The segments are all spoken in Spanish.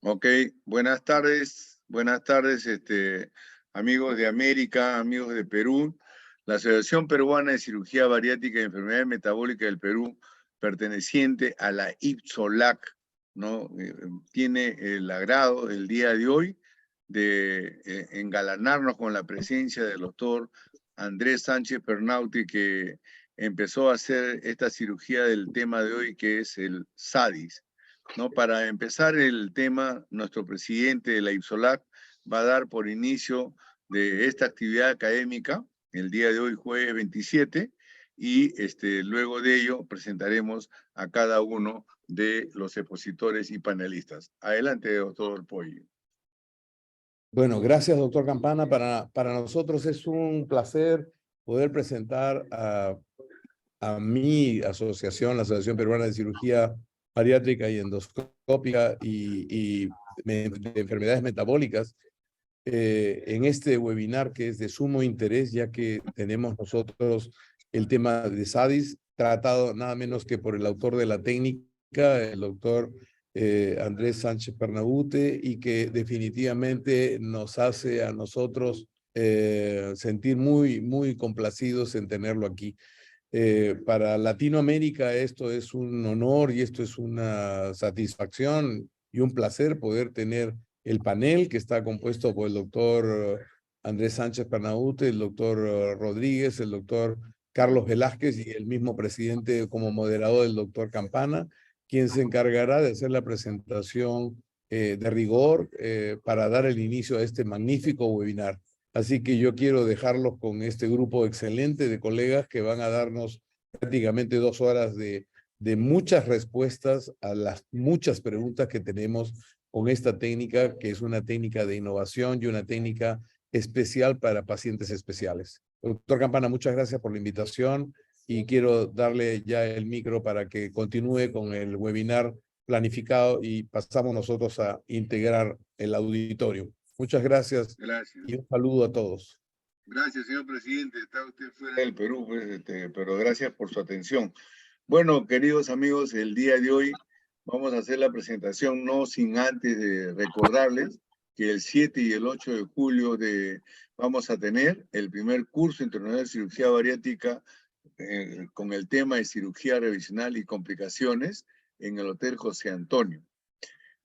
Ok, buenas tardes, amigos de América, amigos de Perú. La Asociación Peruana de Cirugía Bariátrica y Enfermedades Metabólicas del Perú, perteneciente a la IPSOLAC, ¿no? Tiene el agrado el día de hoy de engalanarnos con la presencia del doctor Andrés Sánchez Pernauti, que empezó a hacer esta cirugía del tema de hoy, que es el SADIS. ¿No? Para empezar el tema, nuestro presidente de la IPSOLAC va a dar por inicio de esta actividad académica el día de hoy, jueves 27, y luego de ello presentaremos a cada uno de los expositores y panelistas. Adelante, doctor Pollo. Bueno, gracias, doctor Campana. Para nosotros es un placer poder presentar a mi asociación, la Asociación Peruana de Cirugía Bariátrica y Endoscópica de Enfermedades Metabólicas, en este webinar que es de sumo interés, ya que tenemos nosotros el tema de SADIS tratado nada menos que por el autor de la técnica, el doctor Andrés Sánchez Pernauti, y que definitivamente nos hace a nosotros sentir muy complacidos en tenerlo aquí. Para Latinoamérica esto es un honor y esto es una satisfacción y un placer poder tener el panel que está compuesto por el doctor Andrés Sánchez Pernauti, el doctor Rodríguez, el doctor Carlos Velázquez y el mismo presidente como moderador, el doctor Campana, quien se encargará de hacer la presentación de rigor para dar el inicio a este magnífico webinar. Así que yo quiero dejarlos con este grupo excelente de colegas que van a darnos prácticamente 2 horas de muchas respuestas a las muchas preguntas que tenemos con esta técnica, que es una técnica de innovación y una técnica especial para pacientes especiales. Doctor Campana, muchas gracias por la invitación y quiero darle ya el micro para que continúe con el webinar planificado y pasamos nosotros a integrar el auditorio. Muchas gracias. Gracias. Y un saludo a todos. Gracias, señor presidente. Está usted fuera del Perú, pues, pero gracias por su atención. Bueno, queridos amigos, el día de hoy vamos a hacer la presentación, no sin antes de recordarles que el 7 y el 8 de julio vamos a tener el primer curso internacional de cirugía bariátrica con el tema de cirugía revisional y complicaciones en el Hotel José Antonio,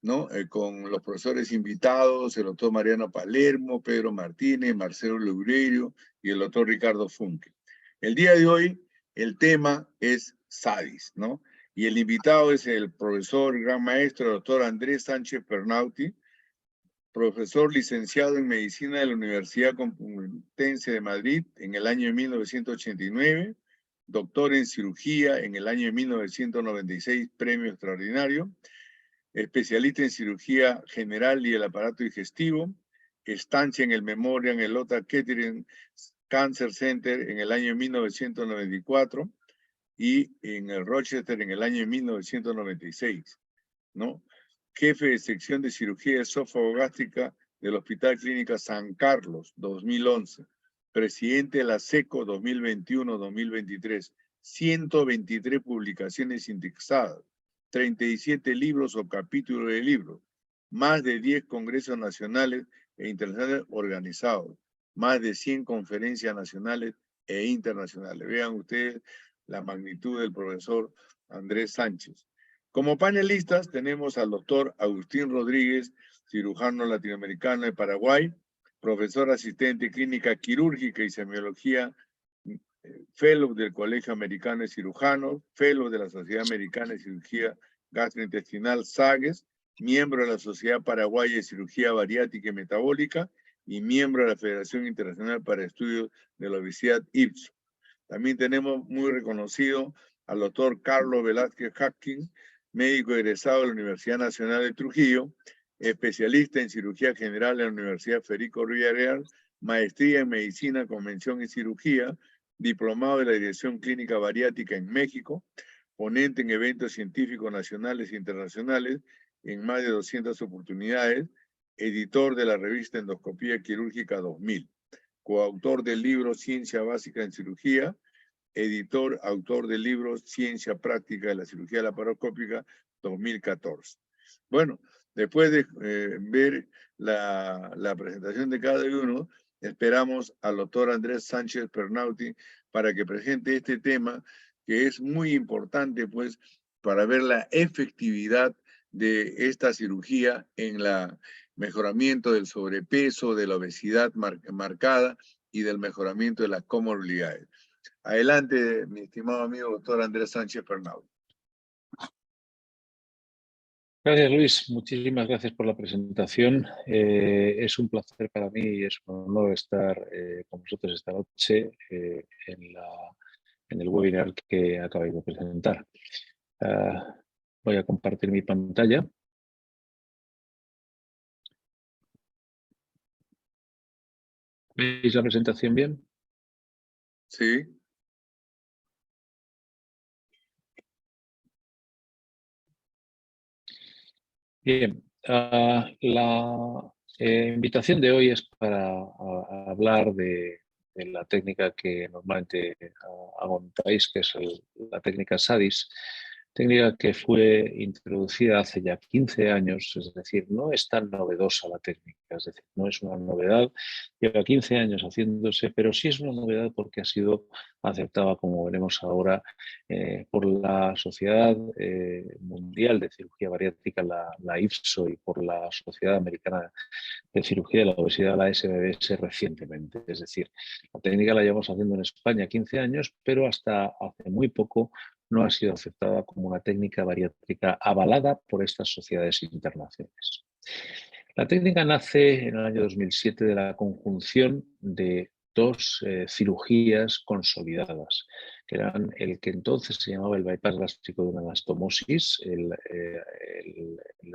¿no? Con los profesores invitados, el doctor Mariano Palermo, Pedro Martínez, Marcelo Loureiro y el doctor Ricardo Funke. El día de hoy, el tema es SADIS, ¿no? Y el invitado es el profesor, gran maestro, el doctor Andrés Sánchez Pernauti, profesor licenciado en Medicina de la Universidad Complutense de Madrid en el año 1989, doctor en Cirugía en el año 1996, premio extraordinario, especialista en cirugía general y el aparato digestivo, estancia en el Memorial Sloan Kettering Cancer Center en el año 1994 y en el Rochester en el año 1996, ¿no? Jefe de sección de cirugía esófago-gástrica del Hospital Clínica San Carlos, 2011. Presidente de la SECO 2021-2023. 123 publicaciones indexadas. 37 libros o capítulos de libros. Más de 10 congresos nacionales e internacionales organizados. Más de 100 conferencias nacionales e internacionales. Vean ustedes la magnitud del profesor Andrés Sánchez. Como panelistas tenemos al doctor Agustín Rodríguez, cirujano latinoamericano de Paraguay, profesor asistente de clínica quirúrgica y semiología, fellow del Colegio Americano de Cirujanos, fellow de la Sociedad Americana de Cirugía Gastrointestinal, SAGES, miembro de la Sociedad Paraguaya de Cirugía Bariátrica y Metabólica y miembro de la Federación Internacional para Estudios de la Obesidad, IPSO. También tenemos muy reconocido al doctor Carlos Velázquez Hapkin, médico egresado de la Universidad Nacional de Trujillo, especialista en cirugía general en la Universidad Federico Villarreal, maestría en medicina, convención y cirugía, diplomado de la Dirección Clínica Bariátrica en México, ponente en eventos científicos nacionales e internacionales en más de 200 oportunidades, editor de la revista Endoscopía Quirúrgica 2000, coautor del libro Ciencia Básica en Cirugía, editor, autor del libro Ciencia Práctica de la Cirugía Laparoscópica 2014. Bueno, Después de ver la presentación de cada uno, esperamos al doctor Andrés Sánchez Pernauti para que presente este tema que es muy importante, pues, para ver la efectividad de esta cirugía en el mejoramiento del sobrepeso, de la obesidad marcada y del mejoramiento de las comorbilidades. Adelante, mi estimado amigo doctor Andrés Sánchez Pernauti. Gracias, Luis. Muchísimas gracias por la presentación. Es un placer para mí y es un honor estar con vosotros esta noche en el webinar que acabáis de presentar. Voy a compartir mi pantalla. ¿Veis la presentación bien? Sí. Bien. La invitación de hoy es para hablar de la técnica que normalmente aguantáis, que es la técnica SADIS, técnica que fue introducida hace ya 15 años, es decir, no es tan novedosa la técnica, es decir, no es una novedad, lleva 15 años haciéndose, pero sí es una novedad porque ha sido aceptada, como veremos ahora, por la Sociedad Mundial de Cirugía Bariátrica, la IFSO, y por la Sociedad Americana de Cirugía de la Obesidad, la SBBS, recientemente. Es decir, la técnica la llevamos haciendo en España 15 años, pero hasta hace muy poco no ha sido aceptada como una técnica bariátrica avalada por estas sociedades internacionales. La técnica nace en el año 2007 de la conjunción de dos cirugías consolidadas, que eran el que entonces se llamaba el bypass gástrico de una anastomosis, el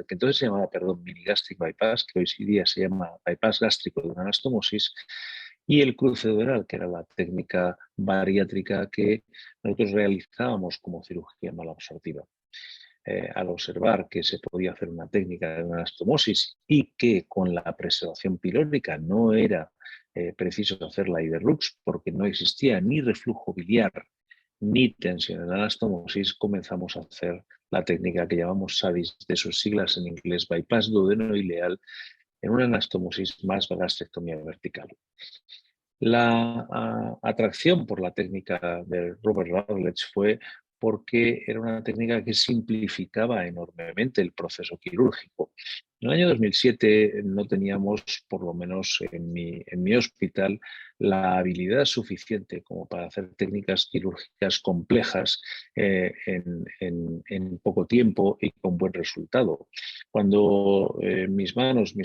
que entonces se llamaba, mini gastric bypass, que hoy día se llama bypass gástrico de una anastomosis, y el cruce duodenal, que era la técnica bariátrica que nosotros realizábamos como cirugía malabsortiva. Al observar que se podía hacer una técnica de anastomosis y que con la preservación pilórica no era preciso hacer la Iderlux porque no existía ni reflujo biliar ni tensión en la anastomosis, comenzamos a hacer la técnica que llamamos SADIS, de sus siglas en inglés, bypass duodeno-ileal, en una anastomosis más gastrectomía vertical. La atracción por la técnica de Robert Rutledge fue porque era una técnica que simplificaba enormemente el proceso quirúrgico. En el año 2007 no teníamos, por lo menos en mi hospital, la habilidad suficiente como para hacer técnicas quirúrgicas complejas en poco tiempo y con buen resultado. Cuando mis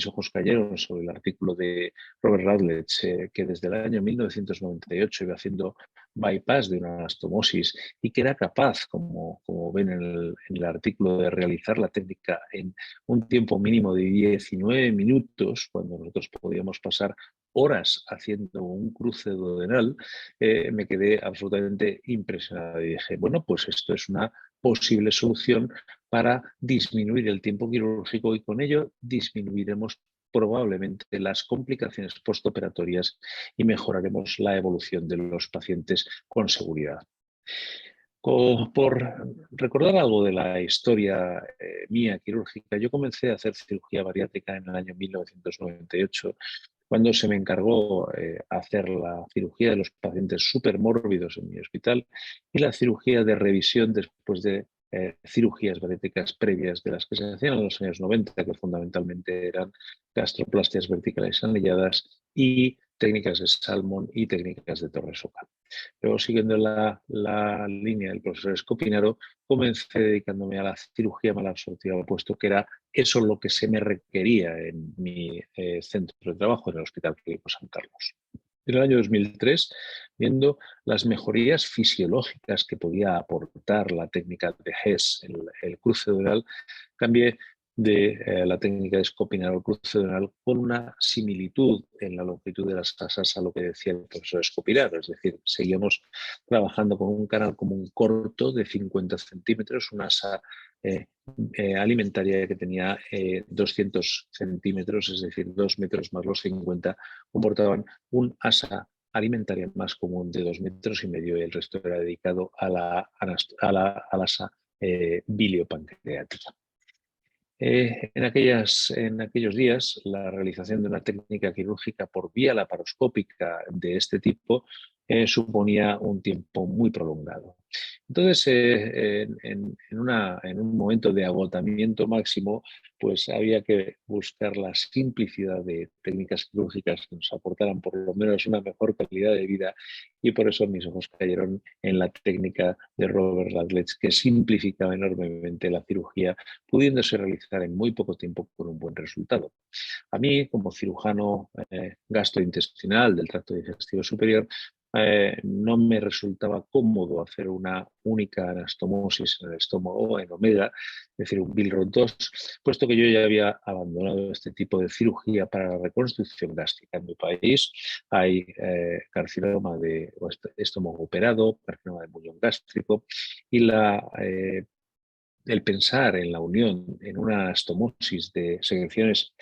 ojos cayeron sobre el artículo de Robert Rutledge, que desde el año 1998 iba haciendo bypass de una anastomosis y que era capaz, como ven en el artículo, de realizar la técnica en un tiempo mínimo de 19 minutos, cuando nosotros podíamos pasar horas haciendo un cruce duodenal, me quedé absolutamente impresionado y dije, bueno, pues esto es una posible solución para disminuir el tiempo quirúrgico y con ello disminuiremos probablemente las complicaciones postoperatorias y mejoraremos la evolución de los pacientes con seguridad. Por recordar algo de la historia mía quirúrgica, yo comencé a hacer cirugía bariátrica en el año 1998, cuando se me encargó hacer la cirugía de los pacientes supermórbidos en mi hospital y la cirugía de revisión después de cirugías bariátricas previas de las que se hacían en los años 90, que fundamentalmente eran gastroplastias verticales anilladas y técnicas de Salmon y técnicas de Torres-Oca. Luego, siguiendo la línea del profesor Escopinaro, comencé dedicándome a la cirugía malabsortiva, puesto que era eso lo que se me requería en mi centro de trabajo, en el Hospital Clínico San Carlos. En el año 2003, viendo las mejorías fisiológicas que podía aportar la técnica de Hess, el cruce duodenal, cambié de la técnica de Escopinaro al cruce duodenal con una similitud en la longitud de las asas a lo que decía el profesor Escopinaro. Es decir, seguíamos trabajando con un canal común corto de 50 centímetros, una asa alimentaria que tenía 200 centímetros, es decir, 2 metros más los 50, comportaban un asa alimentaria más común de 2,5 metros y el resto era dedicado a la asa biliopancreática. En aquellos días, la realización de una técnica quirúrgica por vía laparoscópica de este tipo suponía un tiempo muy prolongado. Entonces, en un momento de agotamiento máximo, pues había que buscar la simplicidad de técnicas quirúrgicas que nos aportaran por lo menos una mejor calidad de vida, y por eso mis ojos cayeron en la técnica de Robert Radlett, que simplificaba enormemente la cirugía, pudiéndose realizar en muy poco tiempo con un buen resultado. A mí, como cirujano gastrointestinal del tracto digestivo superior, no me resultaba cómodo hacer una única anastomosis en el estómago, en omega, es decir, un Billroth 2, puesto que yo ya había abandonado este tipo de cirugía para la reconstrucción gástrica. En mi país hay carcinoma de estómago operado, carcinoma de muñón gástrico, y el pensar en la unión, en una anastomosis de secreciones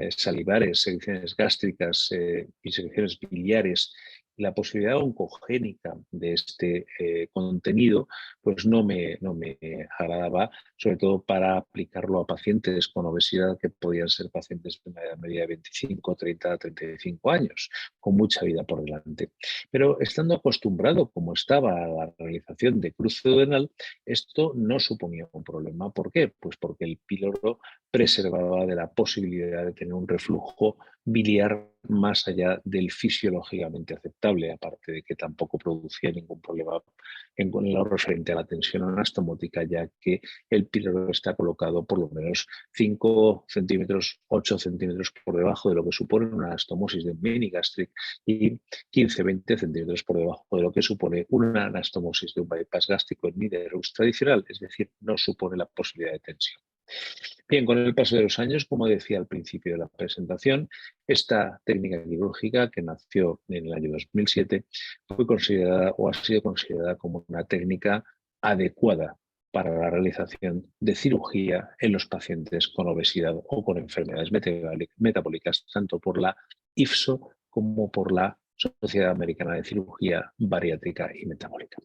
salivares, secreciones gástricas y secreciones biliares, la posibilidad oncogénica de este contenido, pues no me agradaba, sobre todo para aplicarlo a pacientes con obesidad que podían ser pacientes de una edad media de 25, 30, 35 años, con mucha vida por delante. Pero estando acostumbrado, como estaba, a la realización de cruce duodenal, esto no suponía un problema. ¿Por qué? Pues porque el píloro preservaba de la posibilidad de tener un reflujo biliar más allá del fisiológicamente aceptable, aparte de que tampoco producía ningún problema en lo referente a la tensión anastomótica, ya que el píloro está colocado por lo menos 5 centímetros, 8 centímetros por debajo de lo que supone una anastomosis de minigastric y 15-20 centímetros por debajo de lo que supone una anastomosis de un bypass gástrico en Niederus tradicional, es decir, no supone la posibilidad de tensión. Bien, con el paso de los años, como decía al principio de la presentación, esta técnica quirúrgica, que nació en el año 2007, fue considerada o ha sido considerada como una técnica adecuada para la realización de cirugía en los pacientes con obesidad o con enfermedades metabólicas, tanto por la IFSO como por la Sociedad Americana de Cirugía Bariátrica y Metabólica.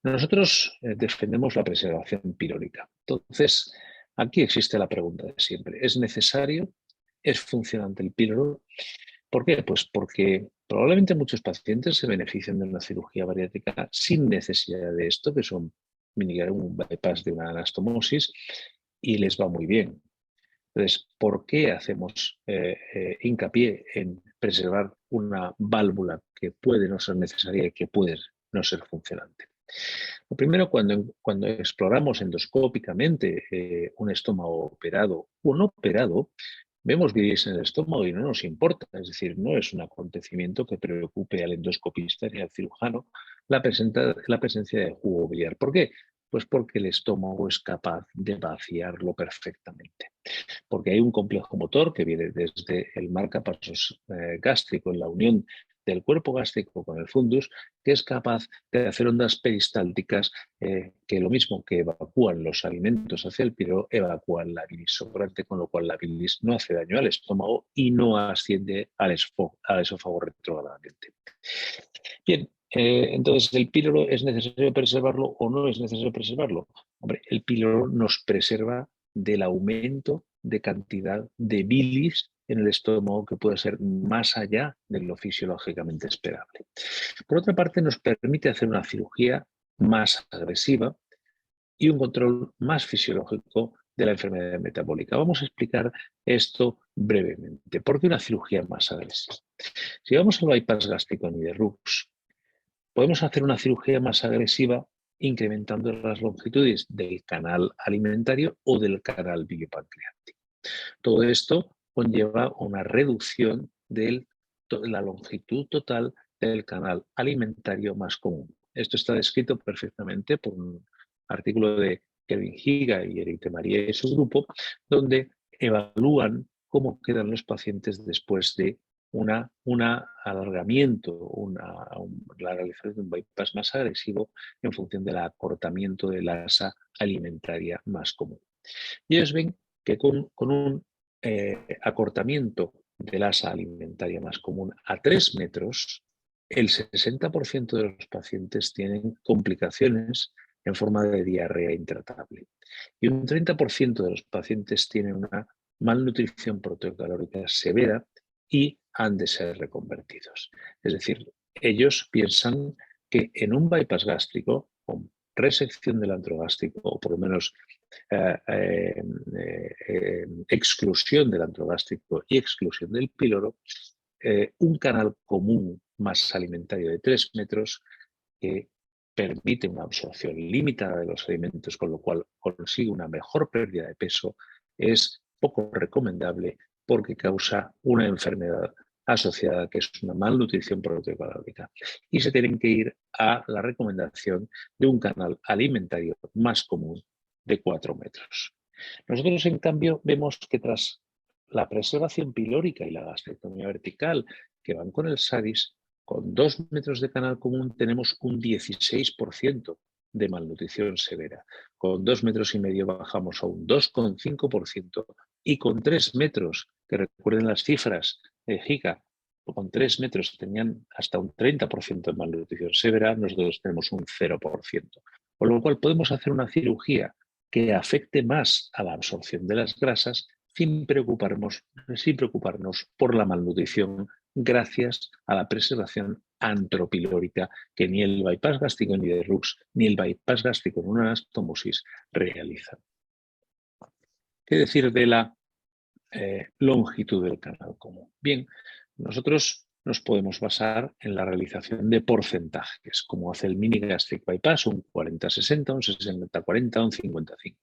Nosotros defendemos la preservación pirórica. Entonces, aquí existe la pregunta de siempre. ¿Es necesario? ¿Es funcionante el píloro? ¿Por qué? Pues porque probablemente muchos pacientes se benefician de una cirugía bariátrica sin necesidad de esto, que son un bypass de una anastomosis, y les va muy bien. Entonces, ¿por qué hacemos hincapié en preservar una válvula que puede no ser necesaria y que puede no ser funcionante? Lo primero, cuando exploramos endoscópicamente un estómago operado o no operado, vemos vidrios en el estómago y no nos importa. Es decir, no es un acontecimiento que preocupe al endoscopista ni al cirujano la presencia de jugo biliar. ¿Por qué? Pues porque el estómago es capaz de vaciarlo perfectamente. Porque hay un complejo motor que viene desde el marcapasos gástrico en la unión del cuerpo gástrico con el fundus, que es capaz de hacer ondas peristálticas que lo mismo que evacúan los alimentos hacia el píloro, evacúan la bilis sobrante, con lo cual la bilis no hace daño al estómago y no asciende al esófago retrógradamente. Bien, entonces, ¿el píloro es necesario preservarlo o no es necesario preservarlo? Hombre, el píloro nos preserva del aumento de cantidad de bilis en el estómago que puede ser más allá de lo fisiológicamente esperable. Por otra parte, nos permite hacer una cirugía más agresiva y un control más fisiológico de la enfermedad metabólica. Vamos a explicar esto brevemente. ¿Por qué una cirugía más agresiva? Si vamos al bypass gástrico en Niederus, podemos hacer una cirugía más agresiva incrementando las longitudes del canal alimentario o del canal biliopancreático. Todo esto conlleva una reducción de la longitud total del canal alimentario más común. Esto está descrito perfectamente por un artículo de Kevin Higa y Eric de María y su grupo, donde evalúan cómo quedan los pacientes después de un alargamiento, la realización de un bypass más agresivo en función del acortamiento de la asa alimentaria más común. Y ellos ven que con un acortamiento del asa alimentaria más común a 3 metros, el 60% de los pacientes tienen complicaciones en forma de diarrea intratable. Y un 30% de los pacientes tienen una malnutrición proteocalórica severa y han de ser reconvertidos. Es decir, ellos piensan que en un bypass gástrico, con resección del antro gástrico, o por lo menos exclusión del antro gástrico y exclusión del píloro, un canal común más alimentario de 3 metros que permite una absorción limitada de los alimentos, con lo cual consigue una mejor pérdida de peso, es poco recomendable porque causa una enfermedad asociada que es una malnutrición proteocalórica. Y se tienen que ir a la recomendación de un canal alimentario más común de 4 metros. Nosotros, en cambio, vemos que tras la preservación pilórica y la gastrectomía vertical que van con el SADIS, con 2 metros de canal común tenemos un 16% de malnutrición severa. Con 2,5 metros bajamos a un 2,5% y con 3 metros, que recuerden las cifras de GICA, con 3 metros tenían hasta un 30% de malnutrición severa, nosotros tenemos un 0%. Con lo cual podemos hacer una cirugía que afecte más a la absorción de las grasas sin preocuparnos por la malnutrición gracias a la preservación antropilórica que ni el bypass gástrico ni de Rux ni el bypass gástrico en una anastomosis realizan. ¿Qué decir de la longitud del canal común? Bien, nosotros nos podemos basar en la realización de porcentajes, como hace el mini gastric bypass, un 40-60, un 60-40, un 50-50.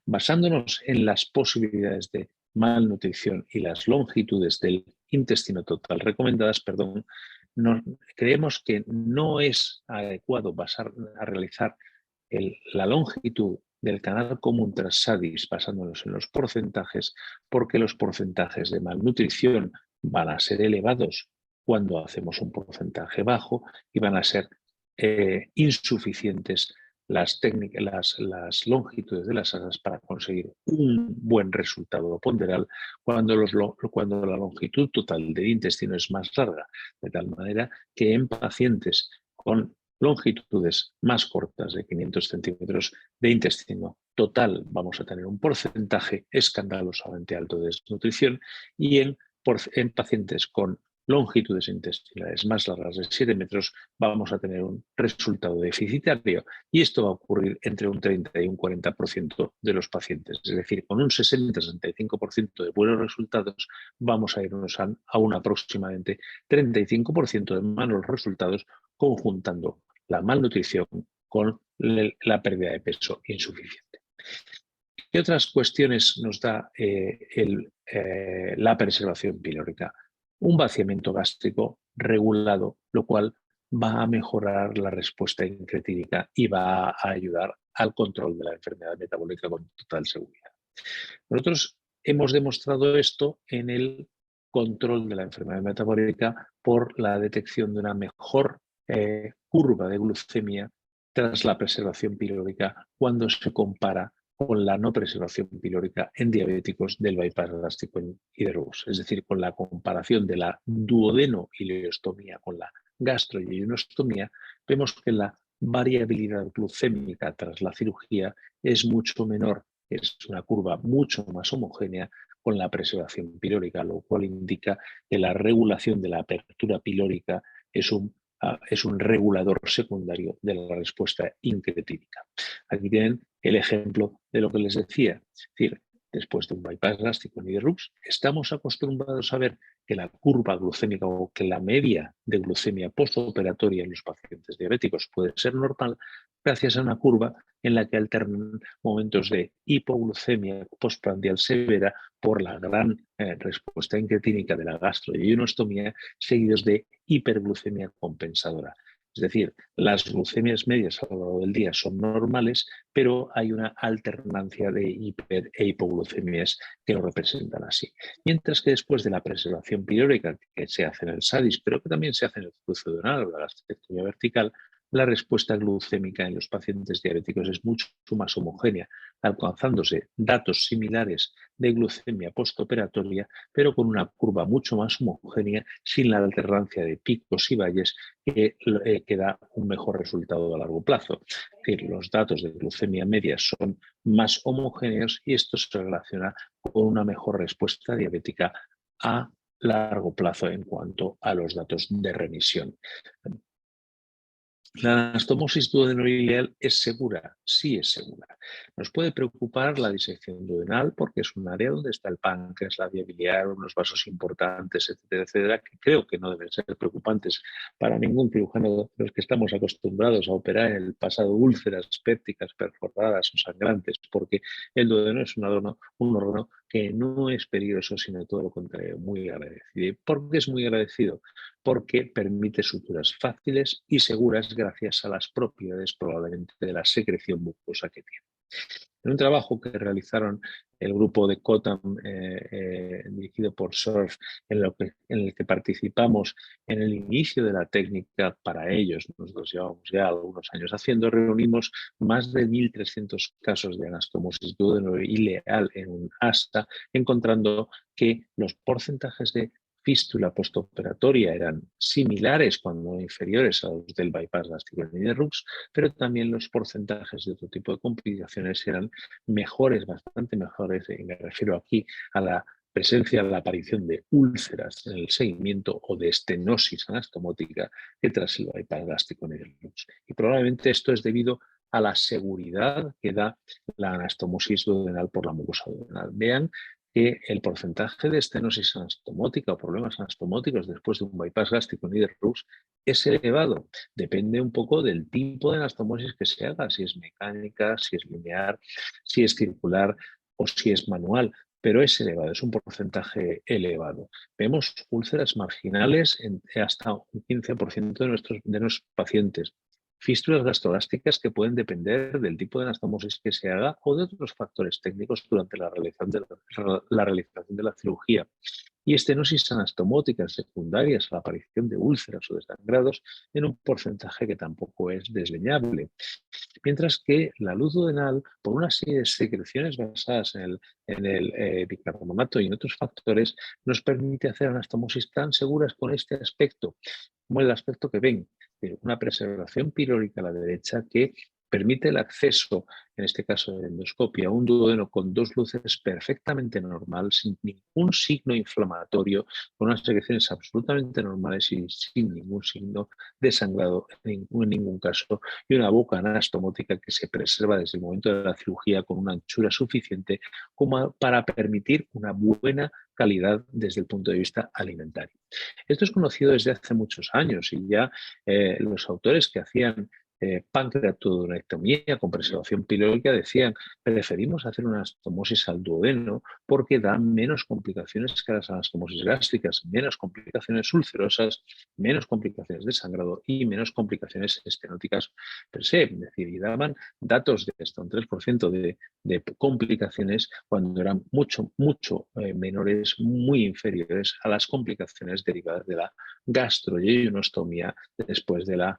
Basándonos en las posibilidades de malnutrición y las longitudes del intestino total recomendadas, creemos que no es adecuado realizar la longitud del canal común tras SADIS basándonos en los porcentajes, porque los porcentajes de malnutrición van a ser elevados cuando hacemos un porcentaje bajo y van a ser insuficientes las longitudes de las asas para conseguir un buen resultado ponderal cuando la longitud total del intestino es más larga, de tal manera que en pacientes con longitudes más cortas de 500 centímetros de intestino total vamos a tener un porcentaje escandalosamente alto de desnutrición y en pacientes con longitudes intestinales más largas de 7 metros vamos a tener un resultado deficitario y esto va a ocurrir entre un 30 y un 40% de los pacientes. Es decir, con un 60-65% de buenos resultados vamos a irnos a un aproximadamente 35% de malos resultados conjuntando la malnutrición con la pérdida de peso insuficiente. ¿Qué otras cuestiones nos da la preservación pilórica? Un vaciamiento gástrico regulado, lo cual va a mejorar la respuesta incretínica y va a ayudar al control de la enfermedad metabólica con total seguridad. Nosotros hemos demostrado esto en el control de la enfermedad metabólica por la detección de una mejor curva de glucemia tras la preservación pilórica cuando se compara con la no preservación pilórica en diabéticos del bypass gástrico y de Rux. Es decir, con la comparación de la duodeno-ileostomía con la gastroileostomía, vemos que la variabilidad glucémica tras la cirugía es mucho menor, es una curva mucho más homogénea con la preservación pilórica, lo cual indica que la regulación de la apertura pilórica es un regulador secundario de la respuesta incretínica. Aquí tienen el ejemplo de lo que les decía. Es decir, después de un bypass gástrico ni de Rux, estamos acostumbrados a ver que la curva glucémica o que la media de glucemia postoperatoria en los pacientes diabéticos puede ser normal gracias a una curva en la que alternan momentos de hipoglucemia postprandial severa por la gran respuesta incretínica de la gastroileostomía, seguidos de hiperglucemia compensadora. Es decir, las glucemias medias a lo largo del día son normales, pero hay una alternancia de hiper e hipoglucemias que lo representan así. Mientras que después de la preservación pilórica que se hace en el SADIS, pero que también se hace en el cruce duodenal o la gastrectomía vertical, la respuesta glucémica en los pacientes diabéticos es mucho más homogénea, alcanzándose datos similares de glucemia postoperatoria, pero con una curva mucho más homogénea, sin la alternancia de picos y valles que da un mejor resultado a largo plazo. Es decir, los datos de glucemia media son más homogéneos y esto se relaciona con una mejor respuesta diabética a largo plazo en cuanto a los datos de remisión. ¿La anastomosis duodenal es segura? Sí es segura. Nos puede preocupar la disección duodenal porque es un área donde está el páncreas, la vía biliar, unos vasos importantes, etcétera, etcétera, que creo que no deben ser preocupantes para ningún cirujano de los que estamos acostumbrados a operar en el pasado úlceras pépticas, perforadas o sangrantes, porque el duodeno es un órgano que no es peligroso, sino todo lo contrario, muy agradecido. ¿Y por qué es muy agradecido? Porque permite suturas fáciles y seguras gracias a las propiedades probablemente de la secreción mucosa que tiene. En un trabajo que realizaron el grupo de COTAM dirigido por SURF, en el que participamos en el inicio de la técnica para ellos, nosotros llevamos ya algunos años haciendo, reunimos más de 1.300 casos de anastomosis duodeno-ileal en un ASTA, encontrando que los porcentajes de fístula postoperatoria eran similares, cuando no inferiores a los del bypass gástrico de Rux, pero también los porcentajes de otro tipo de complicaciones eran mejores, bastante mejores, y me refiero aquí a la presencia, la aparición de úlceras en el seguimiento o de estenosis anastomótica que tras el bypass gástrico de Rux. Y probablemente esto es debido a la seguridad que da la anastomosis duodenal por la mucosa duodenal. Vean que el porcentaje de estenosis anastomótica o problemas anastomóticos después de un bypass gástrico en Rux es elevado. Depende un poco del tipo de anastomosis que se haga, si es mecánica, si es lineal, si es circular o si es manual, pero es elevado, es un porcentaje elevado. Vemos úlceras marginales en hasta un 15% de nuestros pacientes. Fístulas gastrogástricas que pueden depender del tipo de anastomosis que se haga o de otros factores técnicos durante la realización de la cirugía. Y estenosis anastomóticas secundarias a la aparición de úlceras o de sangrados en un porcentaje que tampoco es desdeñable. Mientras que la luz duodenal, por una serie de secreciones basadas en el bicarbonato y en otros factores, nos permite hacer anastomosis tan seguras con este aspecto, como el aspecto que ven, de una preservación pilórica a la derecha que permite el acceso, en este caso de endoscopia, a un duodeno con dos luces perfectamente normal, sin ningún signo inflamatorio, con unas secreciones absolutamente normales y sin ningún signo de sangrado en ningún caso, y una boca anastomótica que se preserva desde el momento de la cirugía con una anchura suficiente como para permitir una buena calidad desde el punto de vista alimentario. Esto es conocido desde hace muchos años y ya los autores que hacían pancreatoduodenectomía con preservación pilórica decían: preferimos hacer una anastomosis al duodeno porque da menos complicaciones que las anastomosis gástricas, menos complicaciones ulcerosas, menos complicaciones de sangrado y menos complicaciones estenóticas per se. Es decir, y daban datos de hasta un 3% de complicaciones cuando eran mucho menores, muy inferiores a las complicaciones derivadas de la gastroyeonostomía después de la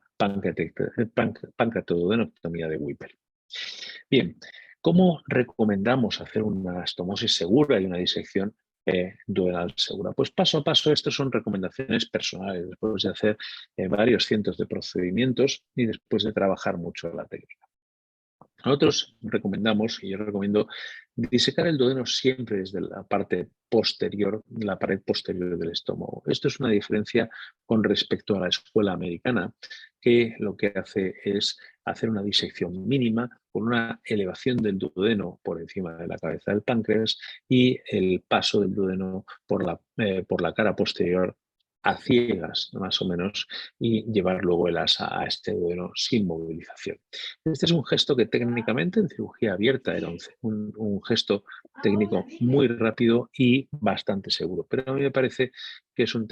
pancreatoduodenectomía de Whipple. Bien, ¿cómo recomendamos hacer una anastomosis segura y una disección duodenal segura? Pues paso a paso, estas son recomendaciones personales, después de hacer varios cientos de procedimientos y después de trabajar mucho la técnica. Nosotros recomendamos, y yo recomiendo, disecar el duodeno siempre desde la parte posterior, la pared posterior del estómago. Esto es una diferencia con respecto a la escuela americana, que lo que hace es hacer una disección mínima con una elevación del duodeno por encima de la cabeza del páncreas y el paso del duodeno por la cara posterior a ciegas, más o menos, y llevar luego el asa a este duodeno sin movilización. Este es un gesto que técnicamente en cirugía abierta era un gesto técnico muy rápido y bastante seguro, pero a mí me parece que es un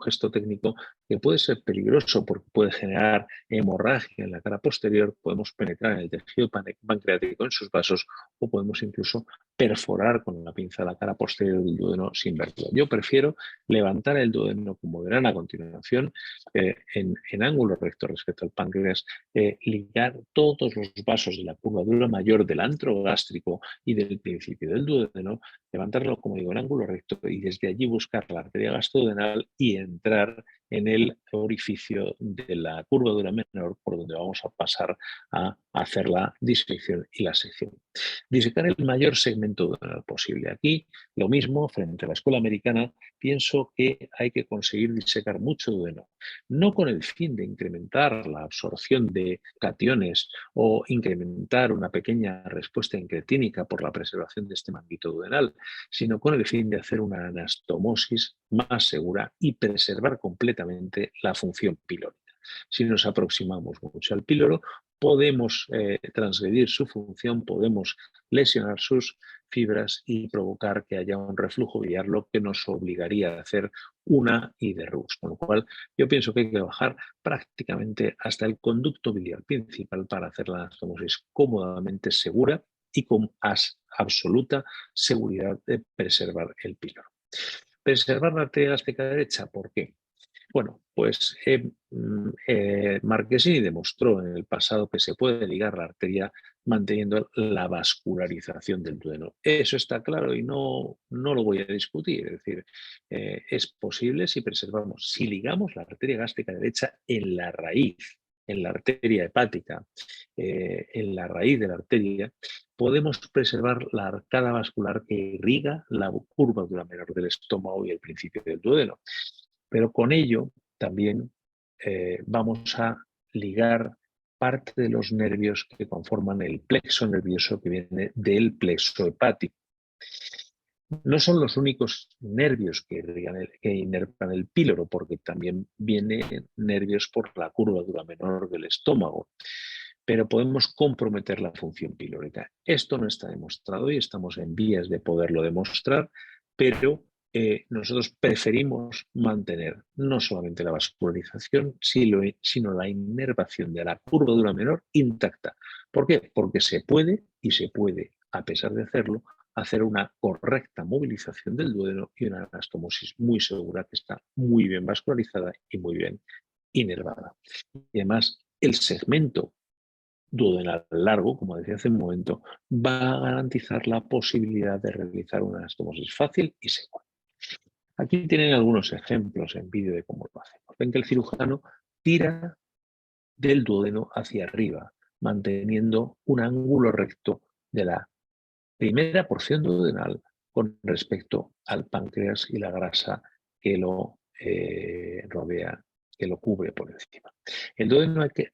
gesto técnico que puede ser peligroso porque puede generar hemorragia en la cara posterior, podemos penetrar en el tejido pancreático en sus vasos o podemos incluso perforar con la pinza la cara posterior del duodeno sin verlo. Yo prefiero levantar el duodeno, como verán a continuación, en ángulo recto respecto al páncreas, ligar todos los vasos de la curvadura mayor del antro gástrico y del principio del duodeno, levantarlo, como digo, en ángulo recto y desde allí buscar la arteria gastrodenal y entrar en el orificio de la curvadura menor por donde vamos a pasar a hacer la disección y la sección. Disecar el mayor segmento duodenal posible. Aquí, lo mismo, frente a la escuela americana, pienso que hay que conseguir disecar mucho duodeno, no con el fin de incrementar la absorción de cationes o incrementar una pequeña respuesta incretínica por la preservación de este manguito duodenal, sino con el fin de hacer una anastomosis más segura y preservar completamente la función pilórica. Si nos aproximamos mucho al píloro, podemos transgredir su función, podemos lesionar sus fibras y provocar que haya un reflujo biliar, lo que nos obligaría a hacer una IDRUS. Con lo cual, yo pienso que hay que bajar prácticamente hasta el conducto biliar principal para hacer la anastomosis cómodamente segura y con absoluta seguridad de preservar el píloro. Preservar la arteria gástrica derecha, ¿por qué? Bueno, pues Marchesini demostró en el pasado que se puede ligar la arteria manteniendo la vascularización del duodeno. Eso está claro y no lo voy a discutir. Es decir, es posible si preservamos, si ligamos la arteria gástrica derecha en la raíz, en la arteria hepática, en la raíz de la arteria, podemos preservar la arcada vascular que irriga la curvadura menor del estómago y el principio del duodeno. Pero con ello también vamos a ligar parte de los nervios que conforman el plexo nervioso que viene del plexo hepático. No son los únicos nervios que inervan el píloro, porque también vienen nervios por la curvadura menor del estómago, pero podemos comprometer la función pilórica. Esto no está demostrado y estamos en vías de poderlo demostrar, pero nosotros preferimos mantener no solamente la vascularización, sino la inervación de la curvadura menor intacta. ¿Por qué? Porque se puede, a pesar de hacerlo, hacer una correcta movilización del duodeno y una anastomosis muy segura que está muy bien vascularizada y muy bien inervada. Y además, el segmento duodenal largo, como decía hace un momento, va a garantizar la posibilidad de realizar una anastomosis fácil y segura. Aquí tienen algunos ejemplos en vídeo de cómo lo hacemos. Ven que el cirujano tira del duodeno hacia arriba, manteniendo un ángulo recto de la primera porción duodenal con respecto al páncreas y la grasa que lo rodea, que lo cubre por encima. El duodeno hay que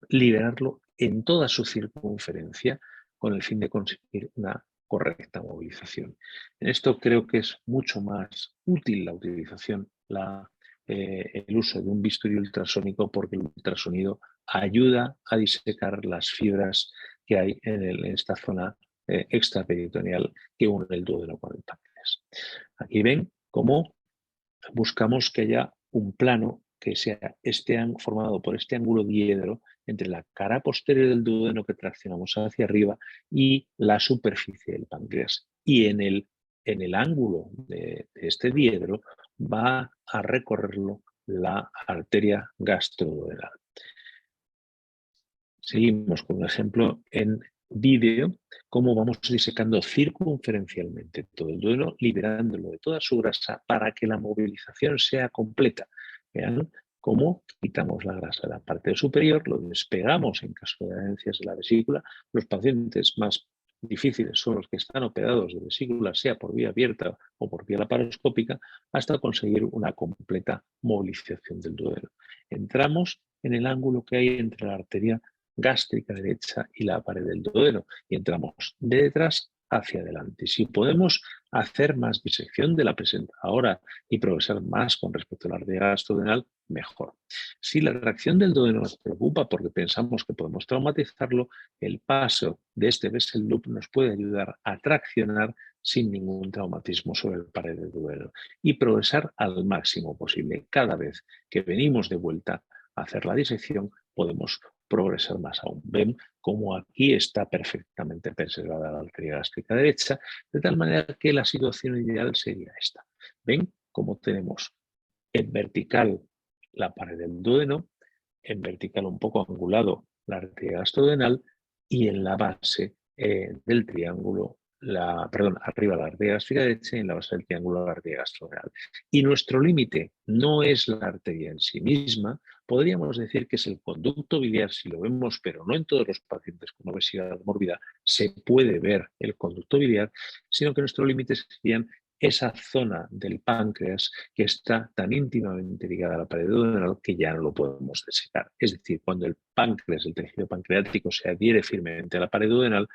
liberarlo en toda su circunferencia con el fin de conseguir una correcta movilización. En esto creo que es mucho más útil la utilización, el uso de un bisturí ultrasónico, porque el ultrasonido ayuda a disecar las fibras que hay en esta zona extraperitoneal que une el duodeno con el páncreas. Aquí ven cómo buscamos que haya un plano que esté formado por este ángulo diedro entre la cara posterior del duodeno que traccionamos hacia arriba y la superficie del páncreas. Y en el ángulo de este diedro va a recorrerlo la arteria gastroduodenal. Seguimos con un ejemplo en vídeo, cómo vamos disecando circunferencialmente todo el duodeno, liberándolo de toda su grasa para que la movilización sea completa. Vean cómo quitamos la grasa de la parte superior, lo despegamos en caso de adherencias de la vesícula. Los pacientes más difíciles son los que están operados de vesícula, sea por vía abierta o por vía laparoscópica, hasta conseguir una completa movilización del duodeno. Entramos en el ángulo que hay entre la arteria gástrica derecha y la pared del duodeno y entramos de detrás hacia adelante. Si podemos hacer más disección de la presentadora y progresar más con respecto a la arteria gastrodenal, mejor. Si la reacción del duodeno nos preocupa porque pensamos que podemos traumatizarlo, el paso de este vessel loop nos puede ayudar a traccionar sin ningún traumatismo sobre la pared del duodeno y progresar al máximo posible. Cada vez que venimos de vuelta a hacer la disección, podemos progresar más aún. Ven cómo aquí está perfectamente preservada la arteria gástrica derecha, de tal manera que la situación ideal sería esta. Ven cómo tenemos en vertical la pared del duodeno, en vertical un poco angulado la arteria gastrodenal y en la base del triángulo, arriba la arteria gástrica derecha y en la base del triángulo la arteria gastrodenal. Y nuestro límite no es la arteria en sí misma, podríamos decir que es el conducto biliar, si lo vemos, pero no en todos los pacientes con obesidad mórbida se puede ver el conducto biliar, sino que nuestro límite serían esa zona del páncreas que está tan íntimamente ligada a la pared duodenal que ya no lo podemos desecar. Es decir, cuando el páncreas, el tejido pancreático, se adhiere firmemente a la pared duodenal,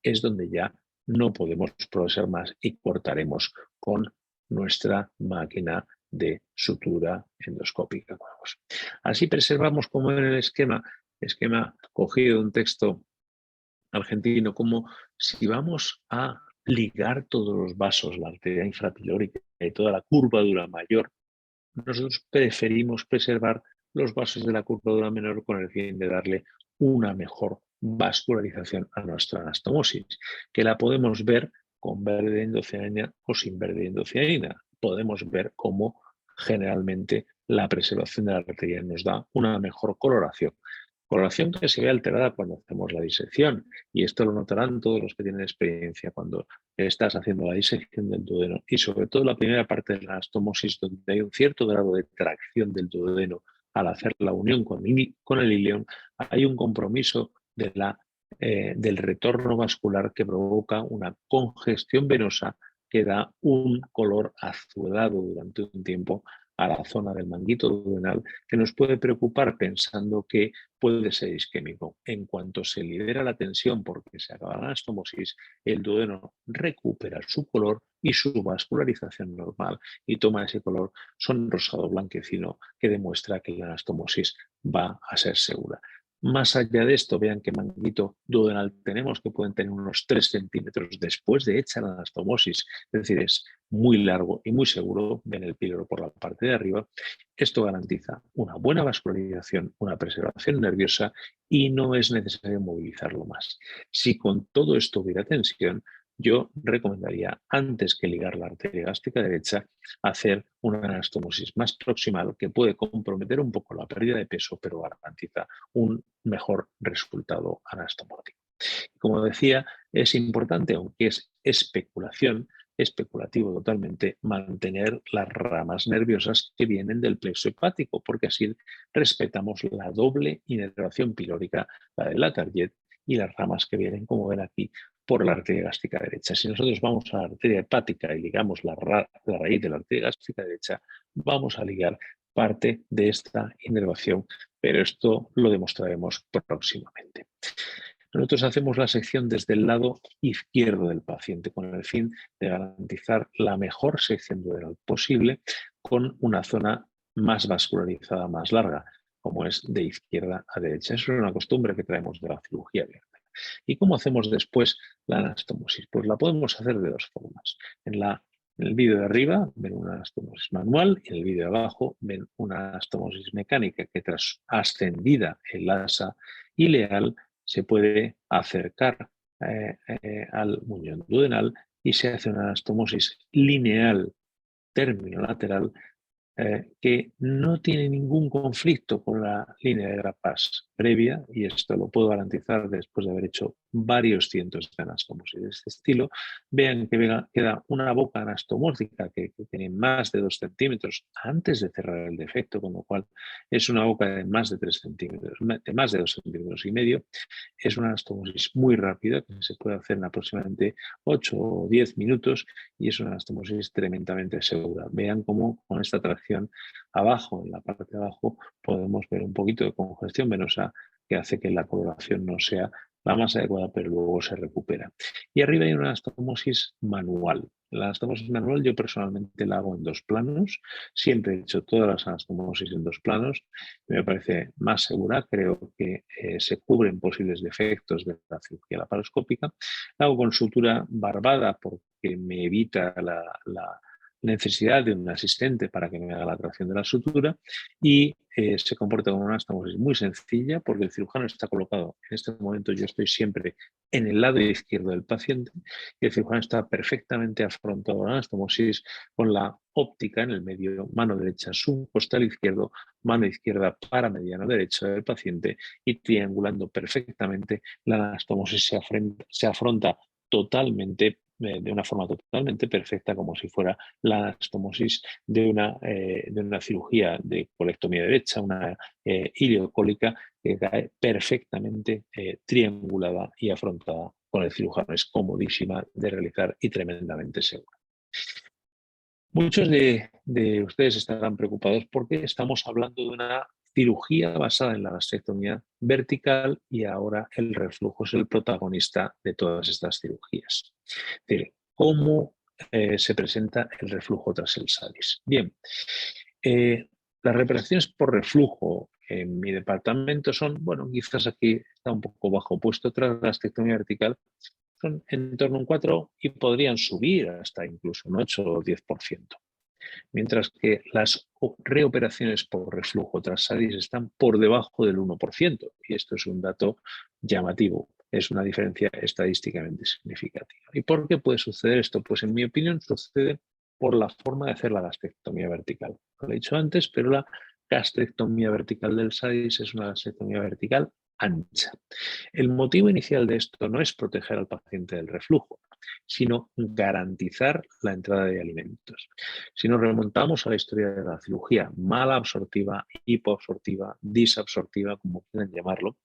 es donde ya no podemos progresar más y cortaremos con nuestra máquina de sutura endoscópica. Así preservamos, como en el esquema cogido de un texto argentino, como si vamos a ligar todos los vasos, la arteria infrapilórica y toda la curvadura mayor, nosotros preferimos preservar los vasos de la curvadura menor con el fin de darle una mejor vascularización a nuestra anastomosis, que la podemos ver con verde de endocianina o sin verde de endocianina. Podemos ver cómo generalmente la preservación de la arteria nos da una mejor coloración. Coloración que se ve alterada cuando hacemos la disección, y esto lo notarán todos los que tienen experiencia cuando estás haciendo la disección del duodeno, y sobre todo la primera parte de la anastomosis, donde hay un cierto grado de tracción del duodeno al hacer la unión con el ilion, hay un compromiso del retorno vascular que provoca una congestión venosa que da un color azulado durante un tiempo a la zona del manguito duodenal, que nos puede preocupar pensando que puede ser isquémico. En cuanto se libera la tensión porque se acaba la anastomosis, el duodeno recupera su color y su vascularización normal y toma ese color sonrosado blanquecino que demuestra que la anastomosis va a ser segura. Más allá de esto, vean qué manguito duodenal tenemos, que pueden tener unos 3 centímetros después de hecha la anastomosis, es decir, es muy largo y muy seguro. Ven el píloro por la parte de arriba. Esto garantiza una buena vascularización, una preservación nerviosa y no es necesario movilizarlo más. Si con todo esto hubiera tensión, yo recomendaría, antes que ligar la arteria gástrica derecha, hacer una anastomosis más proximal que puede comprometer un poco la pérdida de peso, pero garantiza un mejor resultado anastomótico. Como decía, es importante, aunque es especulativo totalmente, mantener las ramas nerviosas que vienen del plexo hepático, porque así respetamos la doble inervación pilórica, la de la Target, y las ramas que vienen, como ven aquí, por la arteria gástrica derecha. Si nosotros vamos a la arteria hepática y ligamos la raíz de la arteria gástrica derecha, vamos a ligar parte de esta inervación, pero esto lo demostraremos próximamente. Nosotros hacemos la sección desde el lado izquierdo del paciente con el fin de garantizar la mejor sección duodenal posible con una zona más vascularizada, más larga, como es de izquierda a derecha. Eso es una costumbre que traemos de la cirugía abierta. ¿Y cómo hacemos después la anastomosis? Pues la podemos hacer de dos formas. En el vídeo de arriba ven una anastomosis manual y en el vídeo de abajo ven una anastomosis mecánica que tras ascendida el asa ileal se puede acercar al muñón duodenal y se hace una anastomosis lineal terminolateral que no tiene ningún conflicto con la línea de Grappas previa, y esto lo puedo garantizar después de haber hecho varios cientos de anastomosis de este estilo. Vean que queda una boca anastomótica que tiene más de 2 centímetros antes de cerrar el defecto, con lo cual es una boca de más de 3 centímetros, de más de 2 centímetros y medio. Es una anastomosis muy rápida que se puede hacer en aproximadamente 8 o 10 minutos y es una anastomosis tremendamente segura. Vean cómo con esta tracción abajo, en la parte de abajo, podemos ver un poquito de congestión venosa que hace que la coloración no sea la más adecuada, pero luego se recupera. Y arriba hay una anastomosis manual. La anastomosis manual yo personalmente la hago en 2 planos. Siempre he hecho todas las anastomosis en 2 planos. Me parece más segura. Creo que se cubren posibles defectos de la cirugía laparoscópica. La hago con sutura barbada porque me evita la necesidad de un asistente para que me haga la tracción de la sutura y se comporta como una anastomosis muy sencilla porque el cirujano está colocado. En este momento yo estoy siempre en el lado izquierdo del paciente y el cirujano está perfectamente afrontado a la anastomosis con la óptica en el medio, mano derecha subcostal izquierdo, mano izquierda para mediano derecha del paciente y triangulando perfectamente la anastomosis se afronta totalmente de una forma totalmente perfecta, como si fuera la anastomosis de una cirugía de colectomía derecha, una ileocólica que cae perfectamente triangulada y afrontada con el cirujano. Es comodísima de realizar y tremendamente segura. Muchos de ustedes estarán preocupados porque estamos hablando de una cirugía basada en la gastrectomía vertical y ahora el reflujo es el protagonista de todas estas cirugías. Es decir, ¿cómo se presenta el reflujo tras el SADIS? Bien, las reparaciones por reflujo en mi departamento son, bueno, quizás aquí está un poco bajo puesto tras la gastrectomía vertical, son en torno a un 4 y podrían subir hasta incluso un 8 o 10%. Mientras que las reoperaciones por reflujo tras SADIS están por debajo del 1%, y esto es un dato llamativo, es una diferencia estadísticamente significativa. ¿Y por qué puede suceder esto? Pues en mi opinión sucede por la forma de hacer la gastrectomía vertical. Lo he dicho antes, pero la gastrectomía vertical del SADIS es una gastrectomía vertical ancha. El motivo inicial de esto no es proteger al paciente del reflujo, sino garantizar la entrada de alimentos. Si nos remontamos a la historia de la cirugía malabsortiva, hipoabsortiva, disabsortiva, como quieran llamarlo,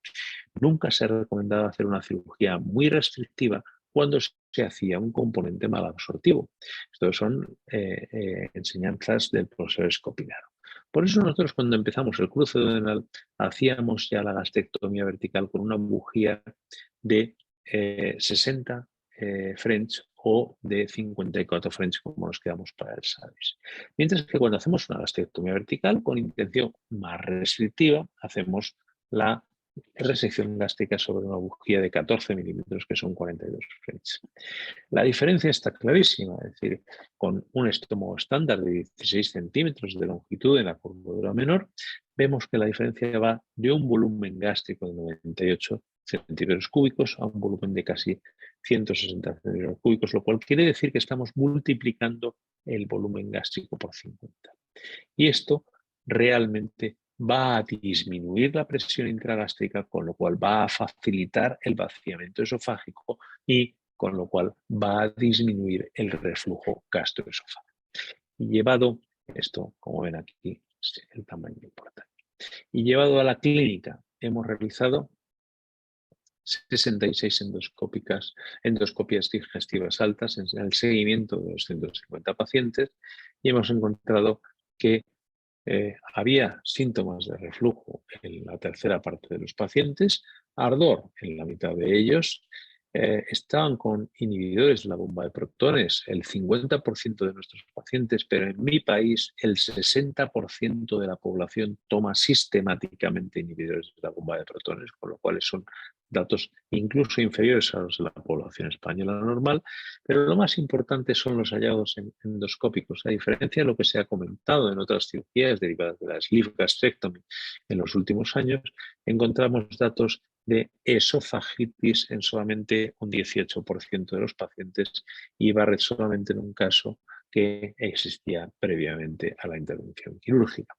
nunca se ha recomendado hacer una cirugía muy restrictiva cuando se hacía un componente malabsortivo. Estos son enseñanzas del profesor Escopinaro. Por eso nosotros cuando empezamos el cruce duodenal hacíamos ya la gastrectomía vertical con una bujía de 60 French o de 54 French como nos quedamos para el SADIS. Mientras que cuando hacemos una gastrectomía vertical con intención más restrictiva hacemos la resección gástrica sobre una bujía de 14 milímetros que son 42 French. La diferencia está clarísima, es decir, con un estómago estándar de 16 centímetros de longitud en la curvatura menor, vemos que la diferencia va de un volumen gástrico de 98 centímetros cúbicos a un volumen de casi 160 centímetros cúbicos, lo cual quiere decir que estamos multiplicando el volumen gástrico por 50. Y esto realmente va a disminuir la presión intragástrica, con lo cual va a facilitar el vaciamiento esofágico y con lo cual va a disminuir el reflujo gastroesofágico. Y llevado, esto como ven aquí, es el tamaño importante. Y llevado a la clínica, hemos realizado 66 endoscopias digestivas altas en el seguimiento de 250 pacientes y hemos encontrado que había síntomas de reflujo en la tercera parte de los pacientes, ardor en la mitad de ellos, estaban con inhibidores de la bomba de protones el 50% de nuestros pacientes, pero en mi país el 60% de la población toma sistemáticamente inhibidores de la bomba de protones, con lo cual son datos incluso inferiores a los de la población española normal, pero lo más importante son los hallazgos endoscópicos. A diferencia de lo que se ha comentado en otras cirugías derivadas de la sleeve gastrectomy en los últimos años, encontramos datos de esofagitis en solamente un 18% de los pacientes y Barrett solamente en un caso que existía previamente a la intervención quirúrgica.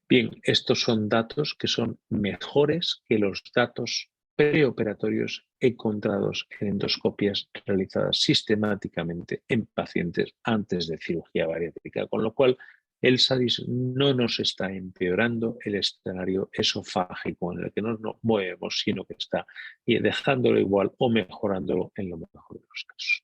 Bien, estos son datos que son mejores que los datos preoperatorios encontrados en endoscopias realizadas sistemáticamente en pacientes antes de cirugía bariátrica, con lo cual el SADIS no nos está empeorando el escenario esofágico en el que nos movemos, sino que está dejándolo igual o mejorándolo en lo mejor de los casos.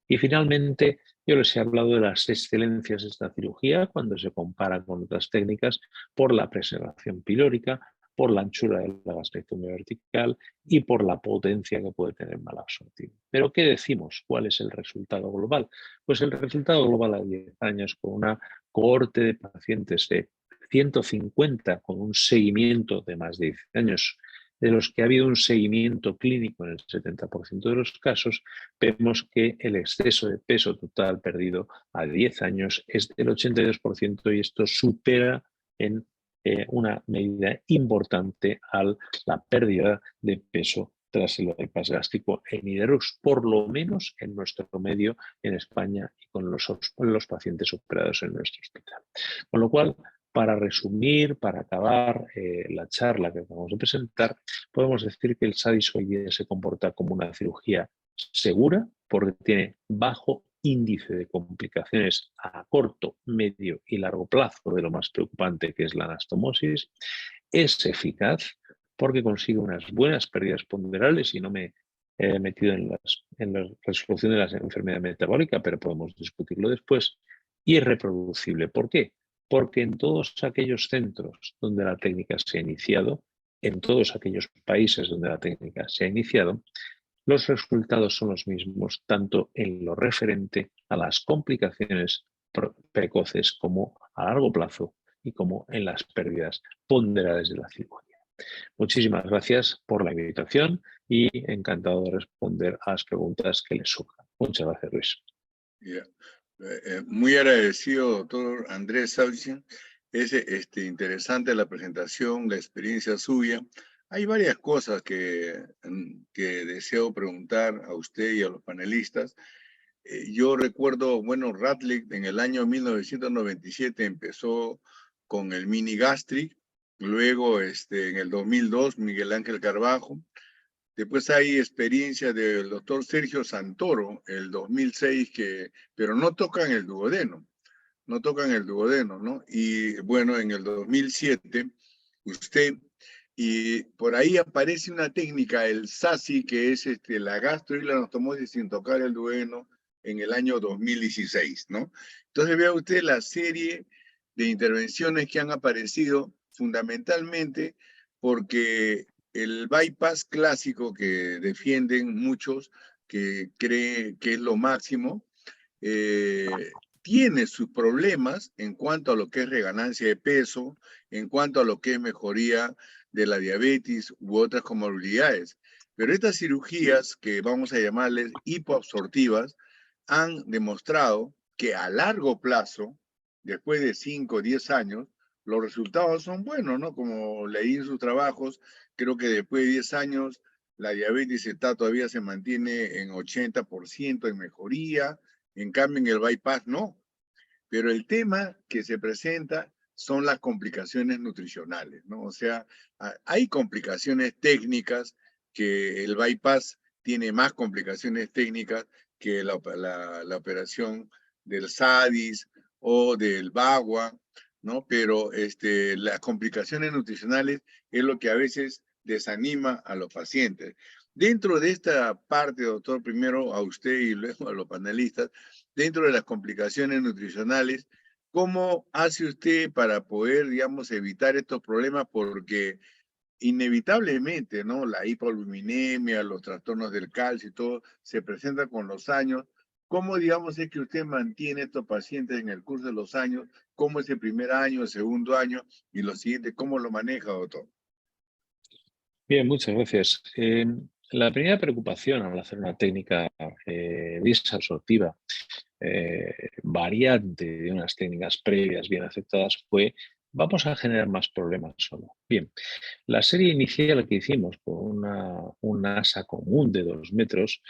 Y finalmente, yo les he hablado de las excelencias de esta cirugía cuando se compara con otras técnicas por la preservación pilórica, por la anchura de la gastrectomía vertical y por la potencia que puede tener mal absortivo. Pero ¿qué decimos? ¿Cuál es el resultado global? Pues el resultado global a 10 años con una cohorte de pacientes de 150 con un seguimiento de más de 10 años, de los que ha habido un seguimiento clínico en el 70% de los casos, vemos que el exceso de peso total perdido a 10 años es del 82% y esto supera en una medida importante a la pérdida de peso tras el bypass gástrico en Iderux, por lo menos en nuestro medio en España y con los pacientes operados en nuestro hospital. Con lo cual, para resumir, para acabar la charla que acabamos de presentar, podemos decir que el SADIS hoy día se comporta como una cirugía segura porque tiene bajo índice de complicaciones a corto, medio y largo plazo de lo más preocupante que es la anastomosis. Es eficaz porque consigue unas buenas pérdidas ponderales y no me he metido en la resolución de la enfermedad metabólica, pero podemos discutirlo después. Y es reproducible. ¿Por qué? Porque en todos aquellos centros donde la técnica se ha iniciado, en todos aquellos países donde la técnica se ha iniciado, los resultados son los mismos, tanto en lo referente a las complicaciones precoces como a largo plazo y como en las pérdidas ponderales de la cirugía. Muchísimas gracias por la invitación y encantado de responder a las preguntas que les surjan. Muchas gracias, Luis. Yeah. Muy agradecido, doctor Andrés Sauchin. Es interesante la presentación, la experiencia suya. Hay varias cosas que deseo preguntar a usted y a los panelistas. Yo recuerdo, bueno, Radcliffe en el año 1997 empezó con el mini gastric, luego en el 2002 Miguel Ángel Carbajo. Después hay experiencia del doctor Sergio Santoro, el 2006, pero no tocan el duodeno, ¿no? Y bueno, en el 2007, usted, y por ahí aparece una técnica, el SASI, que es la gastro y la anastomosis sin tocar el duodeno, en el año 2016, ¿no? Entonces vea usted la serie de intervenciones que han aparecido fundamentalmente porque el bypass clásico que defienden muchos, que cree que es lo máximo, tiene sus problemas en cuanto a lo que es reganancia de peso, en cuanto a lo que es mejoría de la diabetes u otras comorbilidades. Pero estas cirugías, que vamos a llamarles hipoabsortivas, han demostrado que a largo plazo, después de 5 o 10 años, los resultados son buenos, ¿no? Como leí en sus trabajos, creo que después de 10 años la diabetes todavía se mantiene en 80% en mejoría, en cambio en el bypass no. Pero el tema que se presenta son las complicaciones nutricionales, ¿no? O sea, hay complicaciones técnicas, que el bypass tiene más complicaciones técnicas que la operación del SADIS o del BAGUA, ¿no? Pero las complicaciones nutricionales es lo que a veces desanima a los pacientes. Dentro de esta parte, doctor, primero a usted y luego a los panelistas, dentro de las complicaciones nutricionales, ¿cómo hace usted para poder, digamos, evitar estos problemas? Porque inevitablemente, ¿no? La hipoalbuminemia, los trastornos del calcio y todo se presenta con los años. ¿Cómo, digamos, es que usted mantiene a estos pacientes en el curso de los años? ¿Cómo es el primer año, el segundo año y los siguientes? ¿Cómo lo maneja, doctor? Bien, muchas gracias. La primera preocupación al hacer una técnica disabsortiva variante de unas técnicas previas bien aceptadas fue: vamos a generar más problemas solo. Bien, la serie inicial que hicimos con una asa común de 2 metros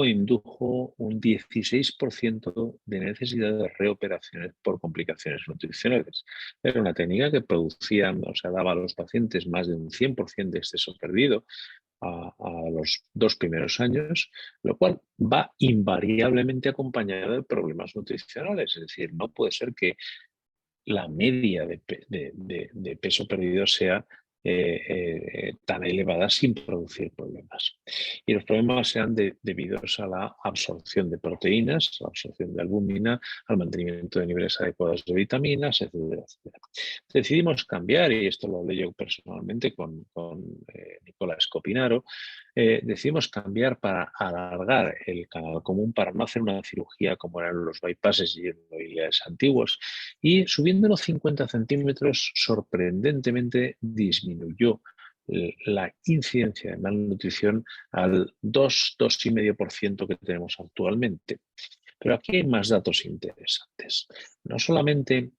indujo un 16% de necesidad de reoperaciones por complicaciones nutricionales. Era una técnica que producía, o sea, daba a los pacientes más de un 100% de exceso perdido a los 2 primeros años, lo cual va invariablemente acompañado de problemas nutricionales. Es decir, no puede ser que la media de peso perdido sea tan elevada sin producir problemas. Y los problemas sean debidos a la absorción de proteínas, la absorción de albúmina, al mantenimiento de niveles adecuados de vitaminas, etcétera, etcétera. Decidimos cambiar, y esto lo hablé yo personalmente con Nicolás Copinaro, decidimos cambiar para alargar el canal común, para no hacer una cirugía como eran los bypasses y endoileales antiguos, y subiéndolo 50 centímetros, sorprendentemente disminuyó la incidencia de malnutrición al 2,5% que tenemos actualmente. Pero aquí hay más datos interesantes. No solamente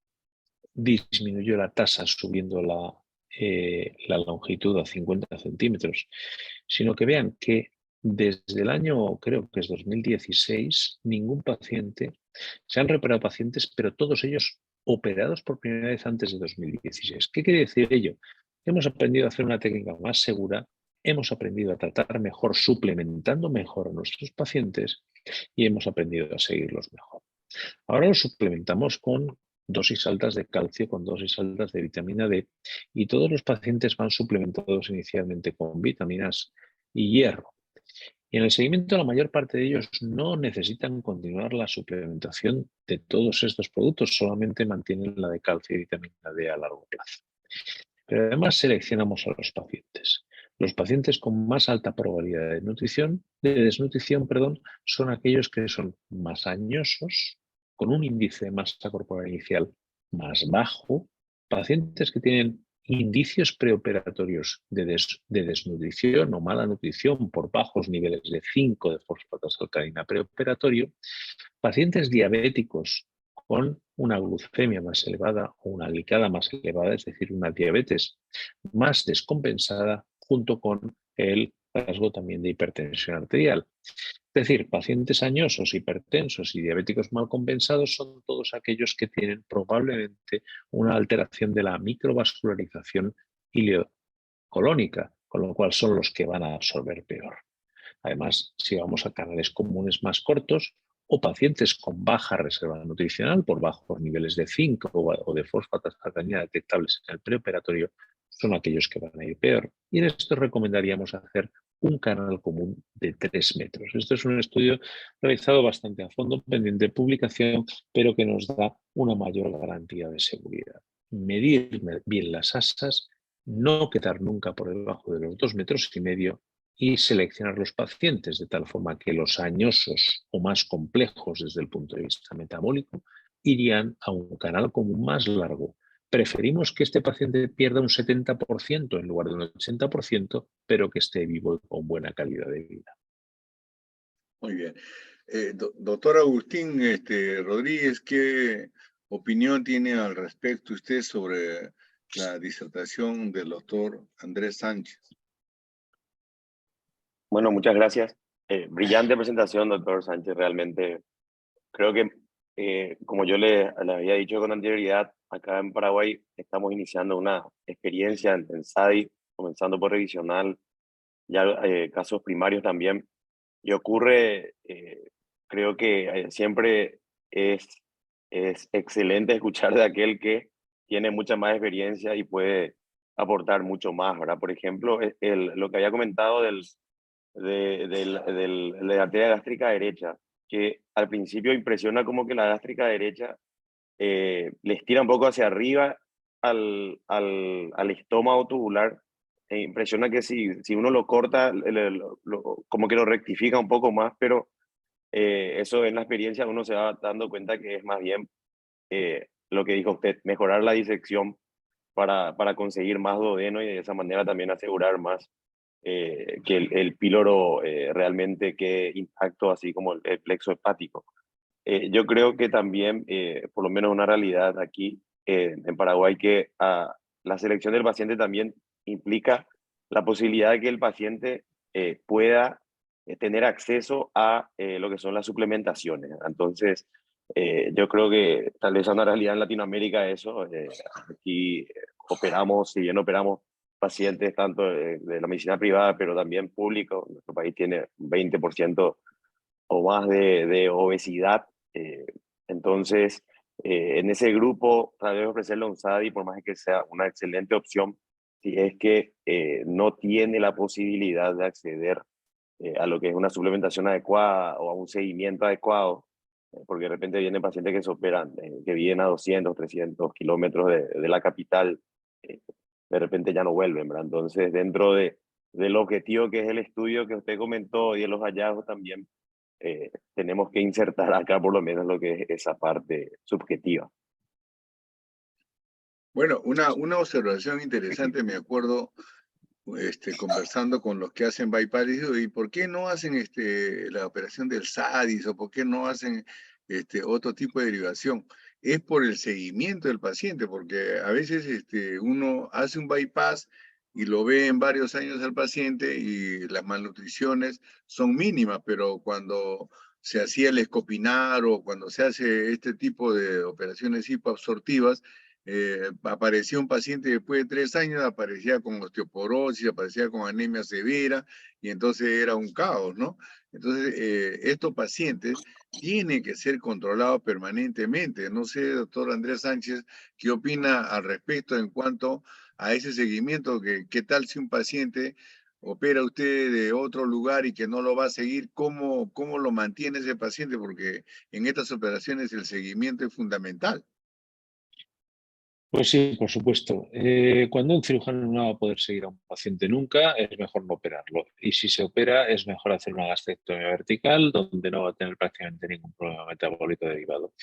disminuyó la tasa subiendo la longitud a 50 centímetros, sino que vean que desde el año, creo que es 2016, ningún paciente, se han reparado pacientes, pero todos ellos operados por primera vez antes de 2016. ¿Qué quiere decir ello? Hemos aprendido a hacer una técnica más segura, hemos aprendido a tratar mejor, suplementando mejor a nuestros pacientes y hemos aprendido a seguirlos mejor. Ahora los suplementamos con dosis altas de calcio, con dosis altas de vitamina D, y todos los pacientes van suplementados inicialmente con vitaminas y hierro. Y en el seguimiento la mayor parte de ellos no necesitan continuar la suplementación de todos estos productos, solamente mantienen la de calcio y vitamina D a largo plazo. Pero además seleccionamos a los pacientes. Los pacientes con más alta probabilidad de desnutrición, son aquellos que son más añosos, con un índice de masa corporal inicial más bajo, pacientes que tienen indicios preoperatorios de desnutrición o mala nutrición por bajos niveles de 5 de fosfatas alcalina preoperatorio, pacientes diabéticos con una glucemia más elevada o una glicada más elevada, es decir, una diabetes más descompensada, junto con el rasgo también de hipertensión arterial. Es decir, pacientes añosos, hipertensos y diabéticos mal compensados son todos aquellos que tienen probablemente una alteración de la microvascularización ileocolónica, con lo cual son los que van a absorber peor. Además, si vamos a canales comunes más cortos o pacientes con baja reserva nutricional por bajos niveles de zinc o de fosfatas alcalina detectables en el preoperatorio, son aquellos que van a ir peor. Y en esto recomendaríamos hacer un canal común de 3 metros. Esto es un estudio realizado bastante a fondo, pendiente de publicación, pero que nos da una mayor garantía de seguridad. Medir bien las asas, no quedar nunca por debajo de los 2,5 metros y seleccionar los pacientes de tal forma que los añosos o más complejos desde el punto de vista metabólico irían a un canal común más largo. Preferimos que este paciente pierda un 70% en lugar de un 80%, pero que esté vivo y con buena calidad de vida. Muy bien. Doctor Agustín Rodríguez, ¿qué opinión tiene al respecto usted sobre la disertación del doctor Andrés Sánchez? Bueno, muchas gracias. Brillante presentación, doctor Sánchez. Realmente creo que, como yo le había dicho con anterioridad, acá en Paraguay estamos iniciando una experiencia en SADI, comenzando por revisional, ya casos primarios también. Y ocurre, creo que siempre es excelente escuchar de aquel que tiene mucha más experiencia y puede aportar mucho más, ¿verdad? Por ejemplo, lo que había comentado de la arteria gástrica derecha, que al principio impresiona como que la gástrica derecha les tira un poco hacia arriba al estómago tubular. Impresiona que si uno lo corta, como que lo rectifica un poco más, pero eso en la experiencia uno se va dando cuenta que es más bien lo que dijo usted, mejorar la disección para conseguir más duodeno y de esa manera también asegurar más que el píloro realmente quede intacto, así como el plexo hepático. Yo creo que también, por lo menos una realidad aquí en Paraguay, que la selección del paciente también implica la posibilidad de que el paciente pueda tener acceso a lo que son las suplementaciones. Entonces, yo creo que tal vez es una realidad en Latinoamérica eso. Aquí operamos, si bien operamos pacientes tanto de la medicina privada, pero también público. Nuestro país tiene 20% o más de obesidad. Entonces, en ese grupo, tal vez ofrecerle un SADI, por más que sea una excelente opción, si es que no tiene la posibilidad de acceder a lo que es una suplementación adecuada o a un seguimiento adecuado, porque de repente vienen pacientes que se operan, que viven a 200, 300 kilómetros de la capital, de repente ya no vuelven, ¿verdad? Entonces, dentro del objetivo que es el estudio que usted comentó y de los hallazgos también, tenemos que insertar acá por lo menos lo que es esa parte subjetiva. Bueno, una observación interesante, me acuerdo, conversando con los que hacen bypass, digo, ¿y por qué no hacen la operación del SADIS o por qué no hacen otro tipo de derivación? Es por el seguimiento del paciente, porque a veces uno hace un bypass y lo ve en varios años al paciente y las malnutriciones son mínimas, pero cuando se hacía el escopinar o cuando se hace este tipo de operaciones hipoabsortivas, aparecía un paciente después de 3 años, aparecía con osteoporosis, aparecía con anemia severa, y entonces era un caos, ¿no? Entonces, estos pacientes tienen que ser controlados permanentemente. No sé, doctor Andrés Sánchez, ¿qué opina al respecto en cuanto a ese seguimiento? ¿Qué tal si un paciente opera usted de otro lugar y que no lo va a seguir? ¿Cómo lo mantiene ese paciente? Porque en estas operaciones el seguimiento es fundamental. Pues sí, por supuesto. Cuando un cirujano no va a poder seguir a un paciente nunca, es mejor no operarlo. Y si se opera, es mejor hacer una gastrectomía vertical, donde no va a tener prácticamente ningún problema metabólico derivado.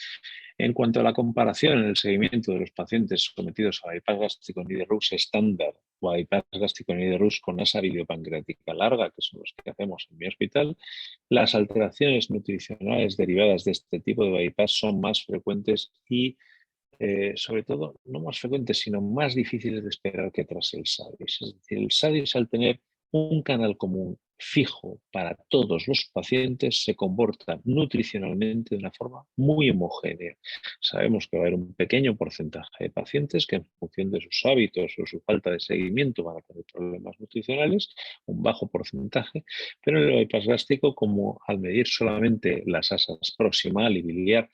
En cuanto a la comparación en el seguimiento de los pacientes sometidos a bypass gástrico Niederrusch estándar o a bypass gástrico Niederrusch con asa videopancreática larga, que son los que hacemos en mi hospital, las alteraciones nutricionales derivadas de este tipo de bypass son más frecuentes y sobre todo, no más frecuentes, sino más difíciles de esperar que tras el SADIS. Es decir, el SADIS, al tener un canal común fijo para todos los pacientes, se comporta nutricionalmente de una forma muy homogénea. Sabemos que va a haber un pequeño porcentaje de pacientes que en función de sus hábitos o su falta de seguimiento van a tener problemas nutricionales, un bajo porcentaje, pero en el bypass gástrico, como al medir solamente las asas proximal y biliar,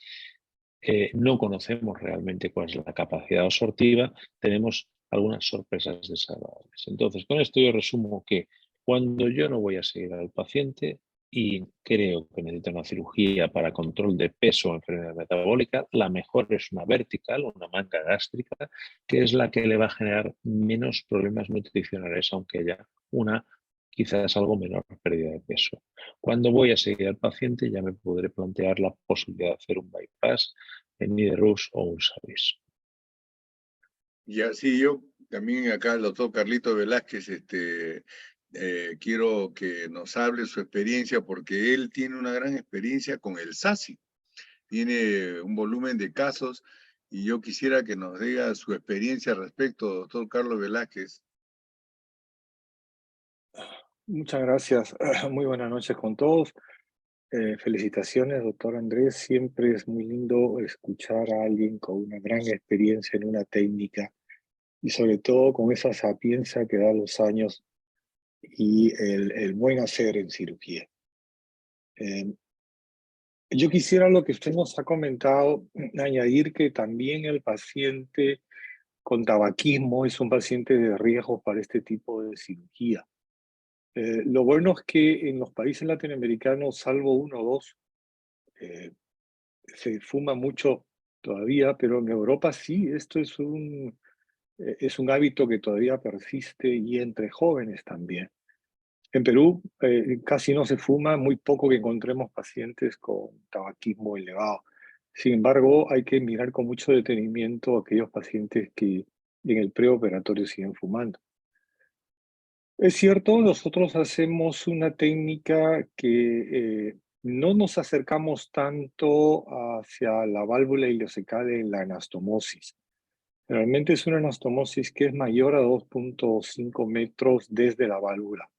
no conocemos realmente cuál es la capacidad absortiva, tenemos algunas sorpresas desagradables. Entonces, con esto yo resumo que cuando yo no voy a seguir al paciente y creo que necesita una cirugía para control de peso o enfermedad metabólica, la mejor es una vertical, una manga gástrica, que es la que le va a generar menos problemas nutricionales, aunque haya una quizás algo menor pérdida de peso. Cuando voy a seguir al paciente ya me podré plantear la posibilidad de hacer un bypass en Niederrusch o un SADIS. Y así yo también acá el doctor Carlito Velázquez, quiero que nos hable su experiencia porque él tiene una gran experiencia con el SASI. Tiene un volumen de casos y yo quisiera que nos diga su experiencia al respecto, doctor Carlos Velázquez. Muchas gracias. Muy buenas noches con todos. Felicitaciones, doctor Andrés. Siempre es muy lindo escuchar a alguien con una gran experiencia en una técnica y sobre todo con esa sapiencia que da los años y el buen hacer en cirugía. Yo quisiera lo que usted nos ha comentado, añadir que también el paciente con tabaquismo es un paciente de riesgo para este tipo de cirugía. Lo bueno es que en los países latinoamericanos, salvo uno o dos, se fuma mucho todavía, pero en Europa sí, esto es un hábito que todavía persiste y entre jóvenes también. En Perú casi no se fuma, muy poco que encontremos pacientes con tabaquismo elevado. Sin embargo, hay que mirar con mucho detenimiento a aquellos pacientes que en el preoperatorio siguen fumando. Es cierto, nosotros hacemos una técnica que no nos acercamos tanto hacia la válvula ileocecal en la anastomosis. Realmente es una anastomosis que es mayor a 2.5 metros desde la válvula.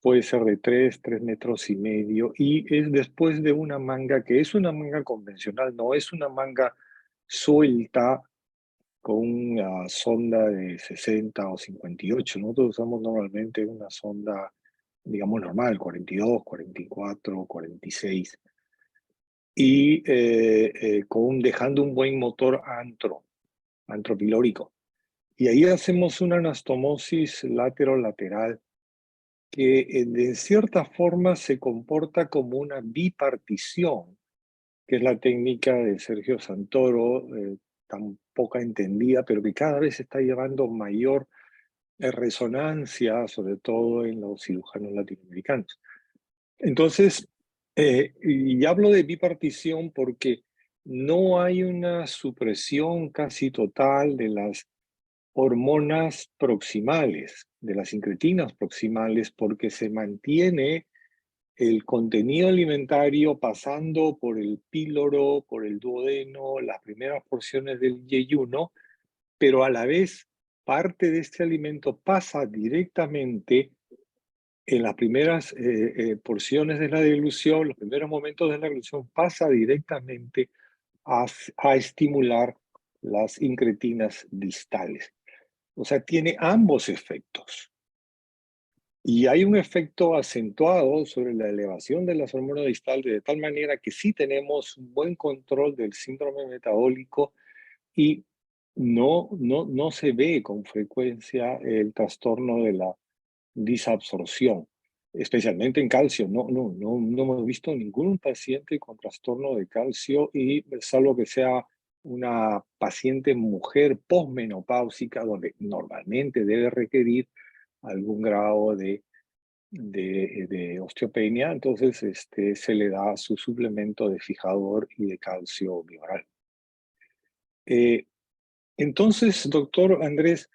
Puede ser de 3 metros y medio, y es después de una manga que es una manga convencional, no es una manga suelta con una sonda de 60 o 58. Nosotros usamos normalmente una sonda, digamos, normal, 42, 44, 46. Y dejando un buen motor antropilórico. Y ahí hacemos una anastomosis lateral que de cierta forma se comporta como una bipartición, que es la técnica de Sergio Santoro, tan poca entendida, pero que cada vez está llevando mayor resonancia, sobre todo en los cirujanos latinoamericanos. Entonces, y hablo de bipartición porque no hay una supresión casi total de las hormonas proximales, de las incretinas proximales, porque se mantiene el contenido alimentario pasando por el píloro, por el duodeno, las primeras porciones del yeyuno, pero a la vez parte de este alimento pasa directamente en las primeras porciones de la deglución, los primeros momentos de la deglución, pasa directamente a estimular las incretinas distales. O sea, tiene ambos efectos. Y hay un efecto acentuado sobre la elevación de las hormonas distales, de tal manera que sí tenemos un buen control del síndrome metabólico y no se ve con frecuencia el trastorno de la disabsorción, especialmente en calcio. No hemos visto ningún paciente con trastorno de calcio, y salvo que sea una paciente mujer posmenopáusica, donde normalmente debe requerir algún grado de osteopenia, entonces se le da su suplemento de fijador y de calcio bioral. Entonces, doctor Andrés,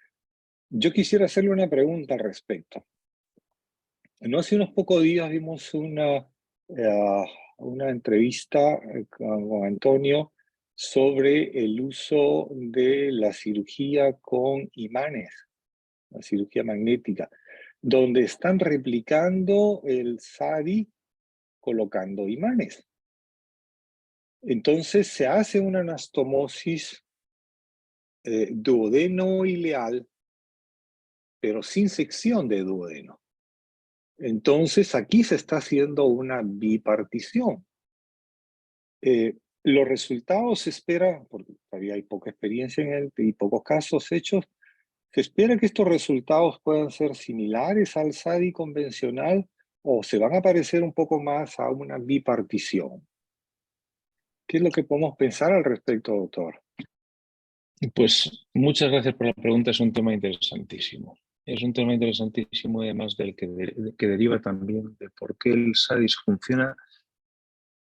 yo quisiera hacerle una pregunta al respecto. No hace unos pocos días vimos una entrevista con Antonio sobre el uso de la cirugía con imanes, la cirugía magnética, donde están replicando el SADI colocando imanes. Entonces se hace una anastomosis duodeno-ileal, pero sin sección de duodeno. Entonces aquí se está haciendo una bipartición. Los resultados se espera, porque todavía hay poca experiencia en él y pocos casos hechos, se espera que estos resultados puedan ser similares al SADI convencional o se van a parecer un poco más a una bipartición. ¿Qué es lo que podemos pensar al respecto, doctor? Pues muchas gracias por la pregunta, es un tema interesantísimo. Es un tema interesantísimo, además del que deriva también de por qué el SADIS funciona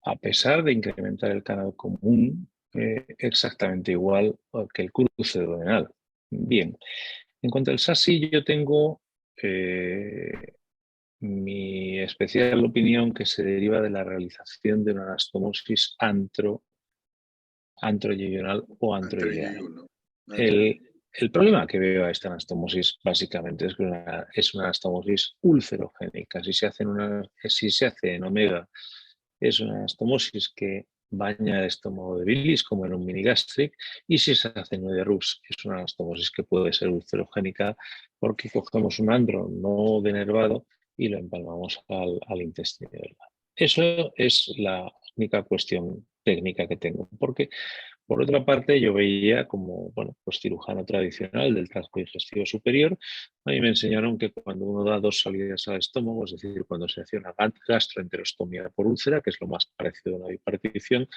a pesar de incrementar el canal común exactamente igual que el cruce duodenal. Bien, en cuanto al SASI, yo tengo mi especial opinión que se deriva de la realización de una anastomosis antroyeyunal o antroideal. El problema que veo a esta anastomosis básicamente es que es una anastomosis ulcerogénica. Si se hace en omega, es una anastomosis que baña el estómago de bilis como en un minigastric, y si se hace en Rux es una anastomosis que puede ser ulcerogénica porque cogemos un andro no denervado y lo empalmamos al intestino delgado. Eso es la única cuestión técnica que tengo, porque por otra parte, yo veía como, bueno, pues cirujano tradicional del tracto digestivo superior, a mí me enseñaron que cuando uno da dos salidas al estómago, es decir, cuando se hace una gastroenterostomía por úlcera, que es lo más parecido a una bipartición,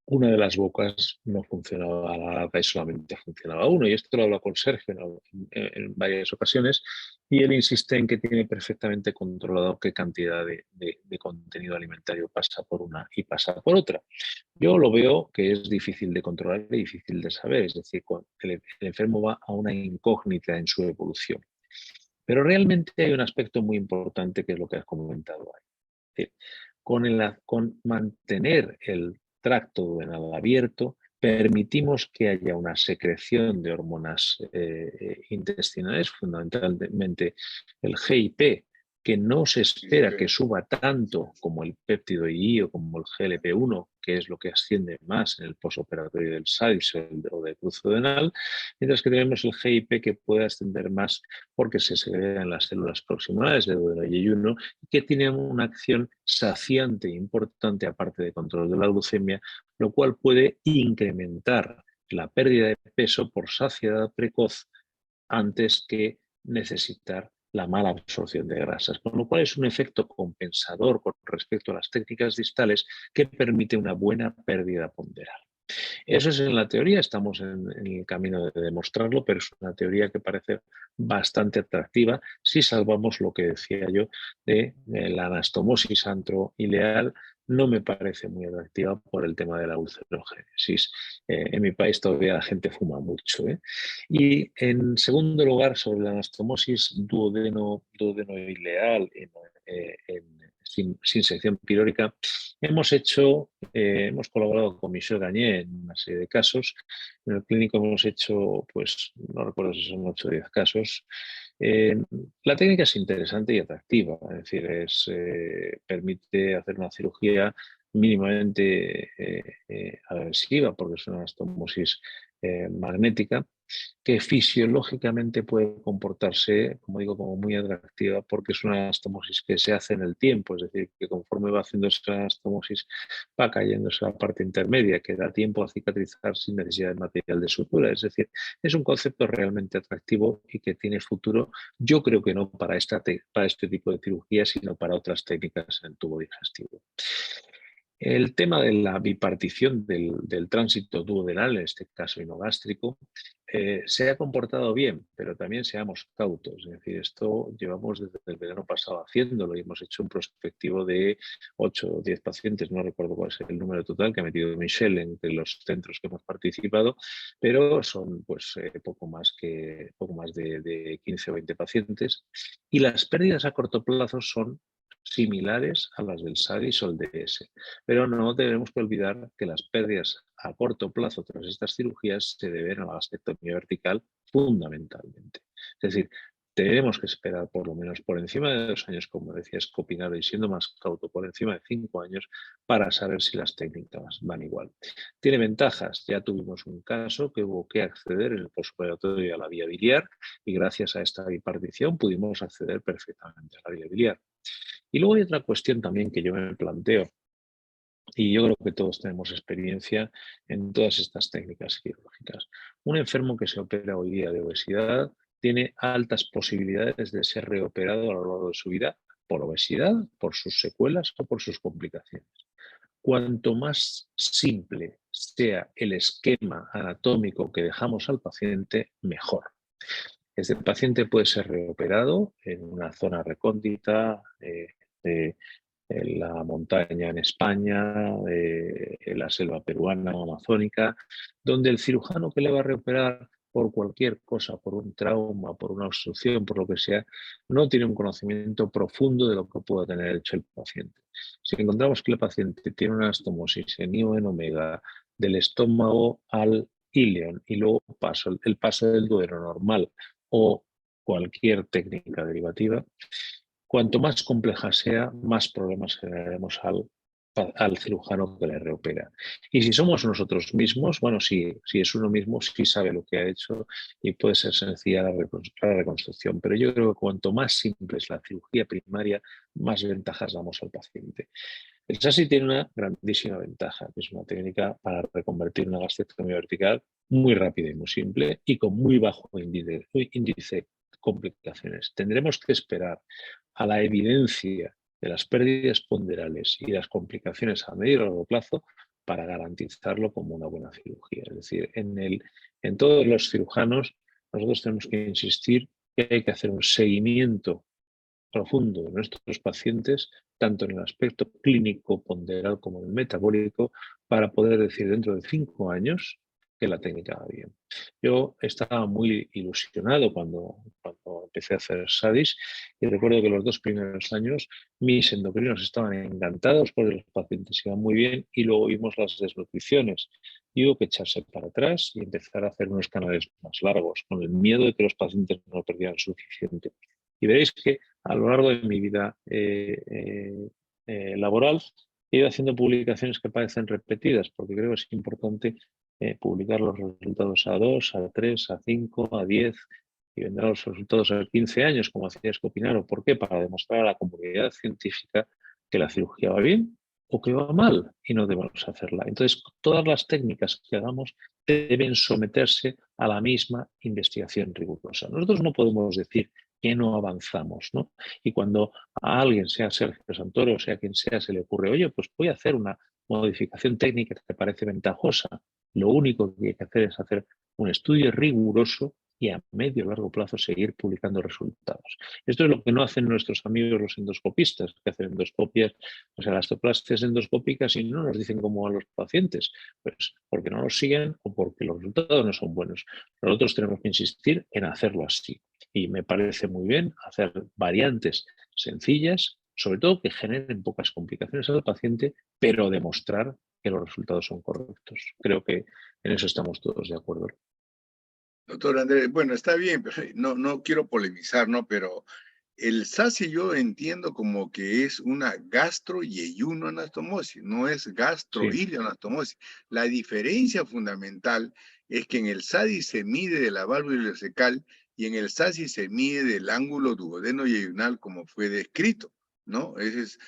una de las bocas no funcionaba a la larga y solamente funcionaba uno. Y esto lo hablo con Sergio en varias ocasiones, y él insiste en que tiene perfectamente controlado qué cantidad de contenido alimentario pasa por una y pasa por otra. Yo lo veo que es difícil de controlar y difícil de saber, es decir, el enfermo va a una incógnita en su evolución. Pero realmente hay un aspecto muy importante que es lo que has comentado ahí. Es decir, con mantener el tracto duodenal abierto, permitimos que haya una secreción de hormonas intestinales, fundamentalmente el GIP, que no se espera que suba tanto como el péptido I o como el GLP-1, que es lo que asciende más en el posoperatorio del SADIS o del cruce duodenal, mientras que tenemos el GIP que puede ascender más porque se segregan las células proximales de duodeno y yeyuno, y que tienen una acción saciante e importante aparte de control de la glucemia, lo cual puede incrementar la pérdida de peso por saciedad precoz antes que necesitar la mala absorción de grasas, con lo cual es un efecto compensador con respecto a las técnicas distales que permite una buena pérdida ponderal. Eso es en la teoría, estamos en el camino de demostrarlo, pero es una teoría que parece bastante atractiva si salvamos lo que decía yo de la anastomosis antroileal. No me parece muy atractiva por el tema de la ulcerogénesis. En mi país todavía la gente fuma mucho. Y en segundo lugar, sobre la anastomosis duodenoileal sin sección pilórica, hemos colaborado con Michel Gagné en una serie de casos. En el clínico hemos hecho, pues, no recuerdo si son 8 o 10 casos. La técnica es interesante y atractiva, es decir, permite hacer una cirugía mínimamente agresiva, porque es una anastomosis magnética, que fisiológicamente puede comportarse, como digo, como muy atractiva, porque es una anastomosis que se hace en el tiempo, es decir, que conforme va haciendo esa anastomosis va cayéndose la parte intermedia, que da tiempo a cicatrizar sin necesidad de material de sutura. Es decir, es un concepto realmente atractivo y que tiene futuro. Yo creo que no para este tipo de cirugía, sino para otras técnicas en el tubo digestivo. El tema de la bipartición del tránsito duodenal, en este caso inogástrico, se ha comportado bien, pero también seamos cautos. Es decir, esto llevamos desde el verano pasado haciéndolo y hemos hecho un prospectivo de 8 o 10 pacientes, no recuerdo cuál es el número total que ha metido Michel entre los centros que hemos participado, pero son pues poco más de 15 o 20 pacientes. Y las pérdidas a corto plazo son similares a las del SADIS o el DS. Pero no debemos olvidar que las pérdidas a corto plazo tras estas cirugías se deben a la gastrectomía vertical fundamentalmente. Es decir, tenemos que esperar por lo menos por encima de 2 años, como decía Scopinaro, y siendo más cauto, por encima de 5 años, para saber si las técnicas van igual. Tiene ventajas. Ya tuvimos un caso que hubo que acceder en el postoperatorio a la vía biliar y gracias a esta bipartición pudimos acceder perfectamente a la vía biliar. Y luego hay otra cuestión también que yo me planteo, y yo creo que todos tenemos experiencia en todas estas técnicas quirúrgicas. Un enfermo que se opera hoy día de obesidad tiene altas posibilidades de ser reoperado a lo largo de su vida por obesidad, por sus secuelas o por sus complicaciones. Cuanto más simple sea el esquema anatómico que dejamos al paciente, mejor. Este paciente puede ser reoperado en una zona recóndita, en la montaña en España, en la selva peruana o amazónica, donde el cirujano que le va a reoperar por cualquier cosa, por un trauma, por una obstrucción, por lo que sea, no tiene un conocimiento profundo de lo que pueda tener hecho el paciente. Si encontramos que el paciente tiene una anastomosis en IO en omega del estómago al íleon y luego el paso del duodeno normal o cualquier técnica derivativa, cuanto más compleja sea, más problemas generaremos al cirujano que le reopera. Y si somos nosotros mismos, bueno, si es uno mismo, sí sabe lo que ha hecho y puede ser sencilla la reconstrucción. Pero yo creo que cuanto más simple es la cirugía primaria, más ventajas damos al paciente. El SASI tiene una grandísima ventaja, que es una técnica para reconvertir una gastrectomía vertical muy rápida y muy simple y con muy bajo índice de complicaciones. Tendremos que esperar a la evidencia de las pérdidas ponderales y las complicaciones a medio y largo plazo para garantizarlo como una buena cirugía. Es decir, en todos los cirujanos nosotros tenemos que insistir que hay que hacer un seguimiento profundo de nuestros pacientes, tanto en el aspecto clínico ponderal como en el metabólico, para poder decir dentro de 5 años que la técnica va bien. Yo estaba muy ilusionado cuando empecé a hacer SADIS y recuerdo que los 2 primeros años mis endocrinos estaban encantados porque los pacientes iban muy bien y luego vimos las desnutriciones. Y hubo que echarse para atrás y empezar a hacer unos canales más largos, con el miedo de que los pacientes no perdieran suficiente. Y veréis que a lo largo de mi vida laboral he ido haciendo publicaciones que parecen repetidas, porque creo que es importante publicar los resultados a 2, a 3, a 5, a 10 y vendrán los resultados a 15 años, como hacía Scopinaro. ¿Por qué? Para demostrar a la comunidad científica que la cirugía va bien o que va mal y no debemos hacerla. Entonces, todas las técnicas que hagamos deben someterse a la misma investigación rigurosa. Nosotros no podemos decir que no avanzamos, ¿no? Y cuando a alguien, sea Sergio Santoro, sea quien sea, se le ocurre, oye, pues voy a hacer una modificación técnica que te parece ventajosa, lo único que hay que hacer es hacer un estudio riguroso y a medio y largo plazo seguir publicando resultados. Esto es lo que no hacen nuestros amigos los endoscopistas, que hacen endoscopias, o sea, las toplastias endoscópicas, y no nos dicen cómo a los pacientes, pues porque no los siguen o porque los resultados no son buenos. Nosotros tenemos que insistir en hacerlo así. Y me parece muy bien hacer variantes sencillas, sobre todo que generen pocas complicaciones al paciente, pero demostrar que los resultados son correctos. Creo que en eso estamos todos de acuerdo. Doctor Andrés, bueno, está bien, pero no quiero polemizar, ¿no? Pero el SASI yo entiendo como que es una gastroyeyunoanastomosis, no es Sí. gastroilioanastomosis. La diferencia fundamental es que en el SADI se mide de la válvula ileocecal y en el SASI se mide del ángulo duodeno-yeyunal como fue descrito, ¿no? Esa es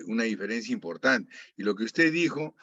una diferencia importante. Y lo que usted dijo,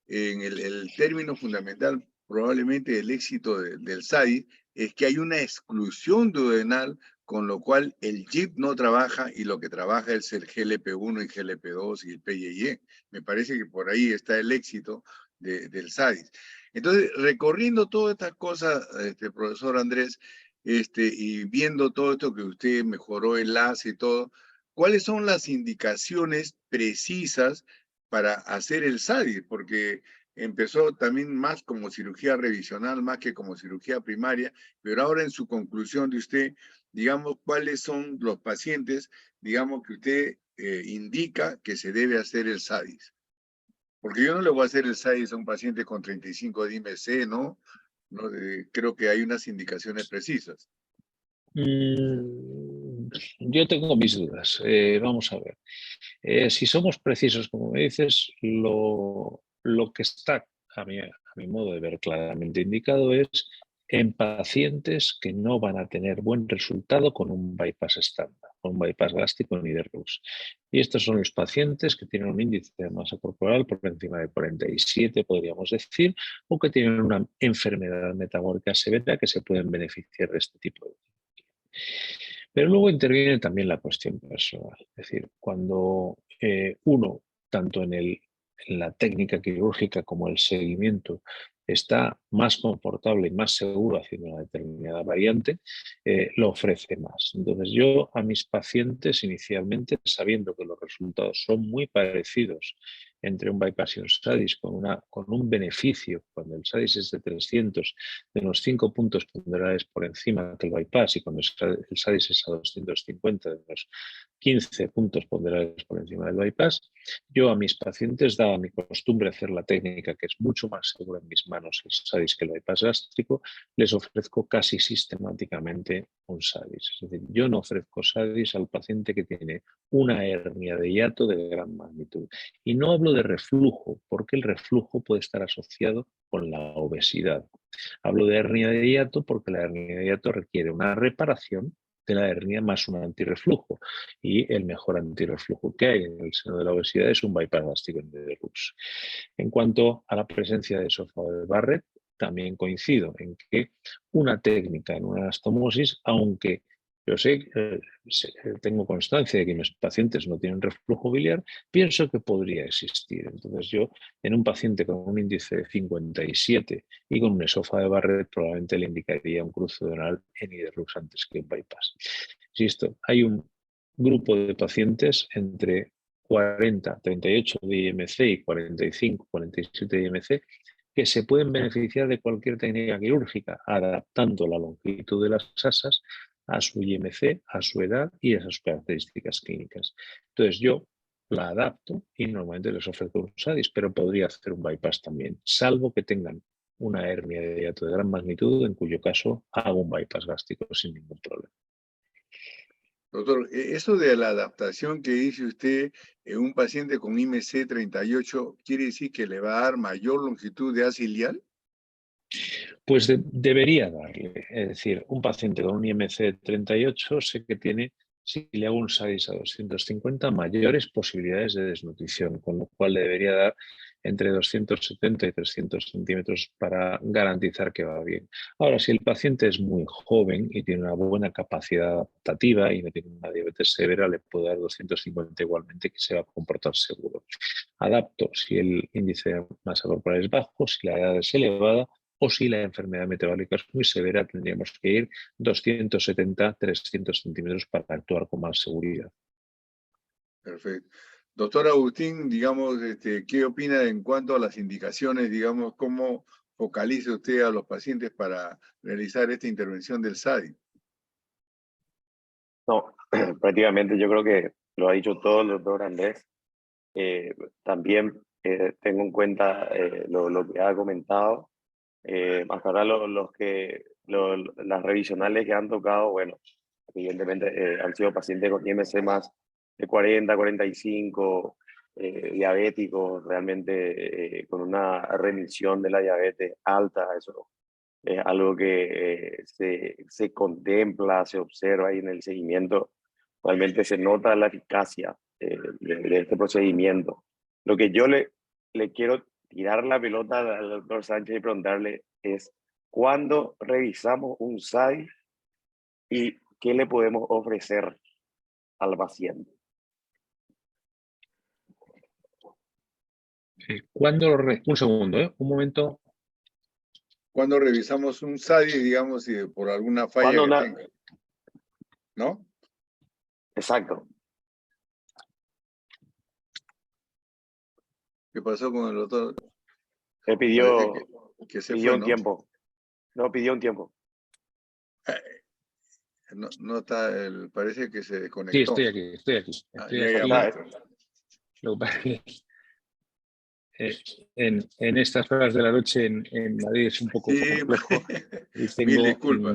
en el término fundamental probablemente del éxito del SADI, es que hay una exclusión duodenal, con lo cual el GIP no trabaja y lo que trabaja es el GLP-1 y GLP-2 y el PYE. Me parece que por ahí está el éxito del SADIS. Entonces, recorriendo todas estas cosas, profesor Andrés, y viendo todo esto que usted mejoró el ACE y todo, ¿cuáles son las indicaciones precisas para hacer el SADIS? Porque empezó también más como cirugía revisional, más que como cirugía primaria, pero ahora en su conclusión de usted, digamos, ¿cuáles son los pacientes, digamos, que usted indica que se debe hacer el SADIS? Porque yo no le voy a hacer el SADIS a un paciente con 35 de IMC, ¿no? Creo que hay unas indicaciones precisas. Yo tengo mis dudas. Vamos a ver. Si somos precisos, como me dices, lo que está, a mi modo de ver, claramente indicado es en pacientes que no van a tener buen resultado con un bypass estándar, con un bypass gástrico ni de Rux. Y estos son los pacientes que tienen un índice de masa corporal por encima de 47, podríamos decir, o que tienen una enfermedad metabólica severa que se pueden beneficiar de este tipo de cirugía. Pero luego interviene también la cuestión personal. Es decir, cuando uno, tanto en la técnica quirúrgica como el seguimiento, está más confortable y más seguro haciendo una determinada variante, lo ofrece más. Entonces yo a mis pacientes inicialmente, sabiendo que los resultados son muy parecidos entre un bypass y un SADIS, con un beneficio, cuando el SADIS es de 300, de unos 5 puntos ponderales por encima que el bypass, y cuando el SADIS es a 250, de unos 15 puntos ponderales por encima del bypass, yo a mis pacientes, daba mi costumbre hacer la técnica que es mucho más segura en mis manos, el SADIS, que el bypass gástrico, les ofrezco casi sistemáticamente un SADIS. Es decir, yo no ofrezco SADIS al paciente que tiene una hernia de hiato de gran magnitud. Y no hablo de reflujo, porque el reflujo puede estar asociado con la obesidad. Hablo de hernia de hiato porque la hernia de hiato requiere una reparación de la hernia más un antirreflujo. Y el mejor antirreflujo que hay en el seno de la obesidad es un bypass gástrico de Rux. En cuanto a la presencia de esófago de Barrett, también coincido en que una técnica en una anastomosis, aunque yo tengo constancia de que mis pacientes no tienen reflujo biliar, pienso que podría existir. Entonces yo, en un paciente con un índice de 57 y con un esófago de Barrett, probablemente le indicaría un cruce duodenal en Iderlux antes que un bypass. Insisto, hay un grupo de pacientes entre 40, 38 de IMC y 45, 47 de IMC que se pueden beneficiar de cualquier técnica quirúrgica, adaptando la longitud de las asas a su IMC, a su edad y a sus características clínicas. Entonces yo la adapto y normalmente les ofrezco un SADIS, pero podría hacer un bypass también, salvo que tengan una hernia de hiato de gran magnitud, en cuyo caso hago un bypass gástrico sin ningún problema. Doctor, eso de la adaptación que dice usted en un paciente con IMC 38, ¿quiere decir que le va a dar mayor longitud de haz ilial? Pues debería darle. Es decir, un paciente con un IMC de 38 sé que tiene, si le hago un SADIS a 250, mayores posibilidades de desnutrición, con lo cual le debería dar entre 270 y 300 centímetros para garantizar que va bien. Ahora, si el paciente es muy joven y tiene una buena capacidad adaptativa y no tiene una diabetes severa, le puedo dar 250 igualmente, que se va a comportar seguro. Adapto si el índice de masa corporal es bajo, si la edad es elevada o si la enfermedad metabólica es muy severa, tendríamos que ir 270, 300 centímetros para actuar con más seguridad. Perfecto. Doctor Agustín, digamos, ¿qué opina en cuanto a las indicaciones, digamos, cómo focaliza usted a los pacientes para realizar esta intervención del SADI? No, prácticamente yo creo que lo ha dicho todo el doctor Andrés. También tengo en cuenta lo que ha comentado. Hasta ahora las revisionales que han tocado, bueno, evidentemente han sido pacientes con IMC más de 40, 45, diabéticos, realmente con una remisión de la diabetes alta. Eso es algo que se contempla, se observa y en el seguimiento realmente se nota la eficacia de este procedimiento. Lo que yo le quiero tirar la pelota al doctor Sánchez y preguntarle es, ¿cuándo revisamos un SADI y qué le podemos ofrecer al paciente? Un segundo, un momento. Cuando revisamos un SADI, digamos, si por alguna falla que tenga, ¿no? Exacto. ¿Qué pasó con el doctor? Me pidió, que se pidió fue, un ¿no? tiempo. No, pidió un tiempo. No está, parece que se Sí, desconectó. estoy aquí. Lo que pasa es que en estas horas de la noche en Madrid es un poco complejo y tengo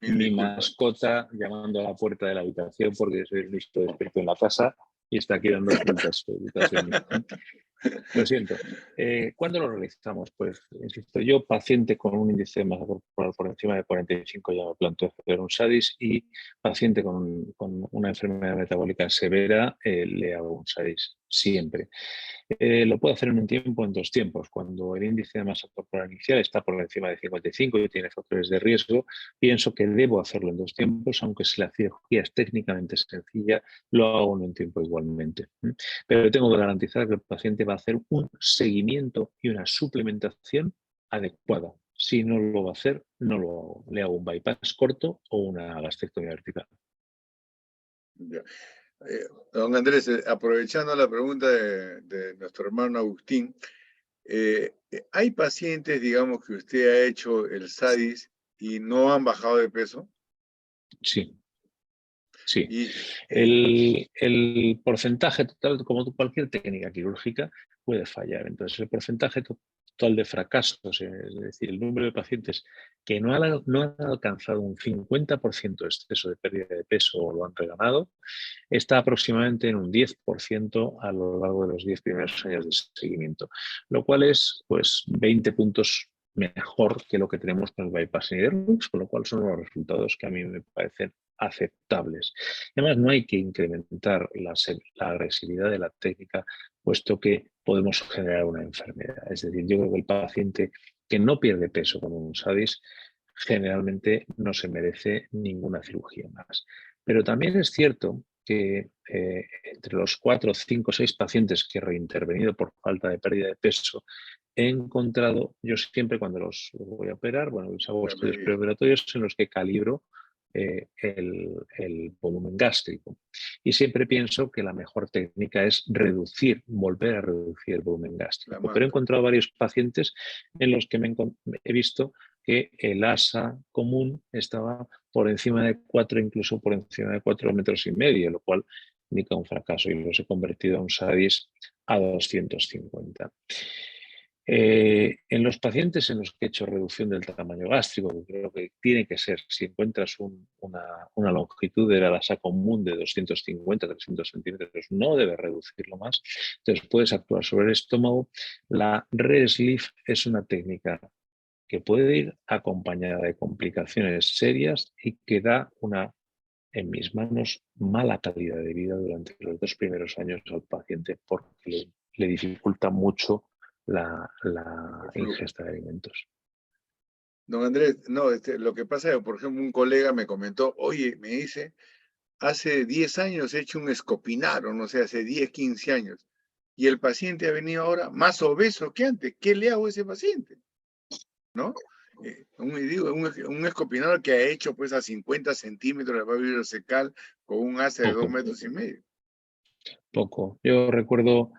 mi mascota llamando a la puerta de la habitación porque soy el único despierto en la casa y está aquí dando vueltas en mí. Lo siento. ¿Cuándo lo realizamos? Pues, insisto, yo, paciente con un índice de masa corporal por encima de 45, ya me planteo hacer un SADIS, y paciente con una enfermedad metabólica severa, le hago un SADIS siempre. Lo puedo hacer en un tiempo, en dos tiempos. Cuando el índice de masa corporal inicial está por encima de 55 y tiene factores de riesgo, pienso que debo hacerlo en dos tiempos, aunque si la cirugía es técnicamente sencilla, lo hago en un tiempo igualmente. Pero tengo que garantizar que el paciente va a hacer un seguimiento y una suplementación adecuada. Si no lo va a hacer, no lo hago. Le hago un bypass corto o una gastrectomía vertical. Ya. Don Andrés, aprovechando la pregunta de nuestro hermano Agustín, ¿hay pacientes, digamos, que usted ha hecho el SADIS y no han bajado de peso? Sí. Sí. Y, el porcentaje total, como cualquier técnica quirúrgica, puede fallar. Entonces, el porcentaje total de fracasos, es decir, el número de pacientes que no han alcanzado un 50% de exceso de pérdida de peso o lo han reganado, está aproximadamente en un 10% a lo largo de los 10 primeros años de seguimiento, lo cual es pues 20 puntos mejor que lo que tenemos con el bypass Niederlux, con lo cual son los resultados que a mí me parecen aceptables. Además, no hay que incrementar la agresividad de la técnica, puesto que podemos generar una enfermedad. Es decir, yo creo que el paciente que no pierde peso con un SADIS generalmente no se merece ninguna cirugía más. Pero también es cierto que entre los 4, 5, 6 pacientes que he reintervenido por falta de pérdida de peso, he encontrado, yo siempre cuando los voy a operar, bueno, les hago estudios preoperatorios en los que calibro el volumen gástrico. Y siempre pienso que la mejor técnica es volver a reducir el volumen gástrico. Pero he encontrado varios pacientes en los que he visto que el ASA común estaba por encima de 4, incluso por encima de 4,5 metros, lo cual indica un fracaso y los he convertido a un SADIS a 250. En los pacientes en los que he hecho reducción del tamaño gástrico, que creo que tiene que ser, si encuentras una longitud de la ASA común de 250, 300 centímetros, no debes reducirlo más. Entonces puedes actuar sobre el estómago. La RESLIF es una técnica que puede ir acompañada de complicaciones serias y que da en mis manos, mala calidad de vida durante los 2 primeros años al paciente porque le dificulta mucho la El flujo. ingesta de alimentos. Don Andrés, no, lo que pasa es que, por ejemplo, un colega me comentó, oye, me dice, hace 10 años he hecho un escopinaro, no sé, hace 10, 15 años, y el paciente ha venido ahora más obeso que antes. ¿Qué le hago a ese paciente? ¿No? Un escopinaro que ha hecho pues a 50 centímetros de valva secal con un asa de 2,5 metros. Poco. Yo recuerdo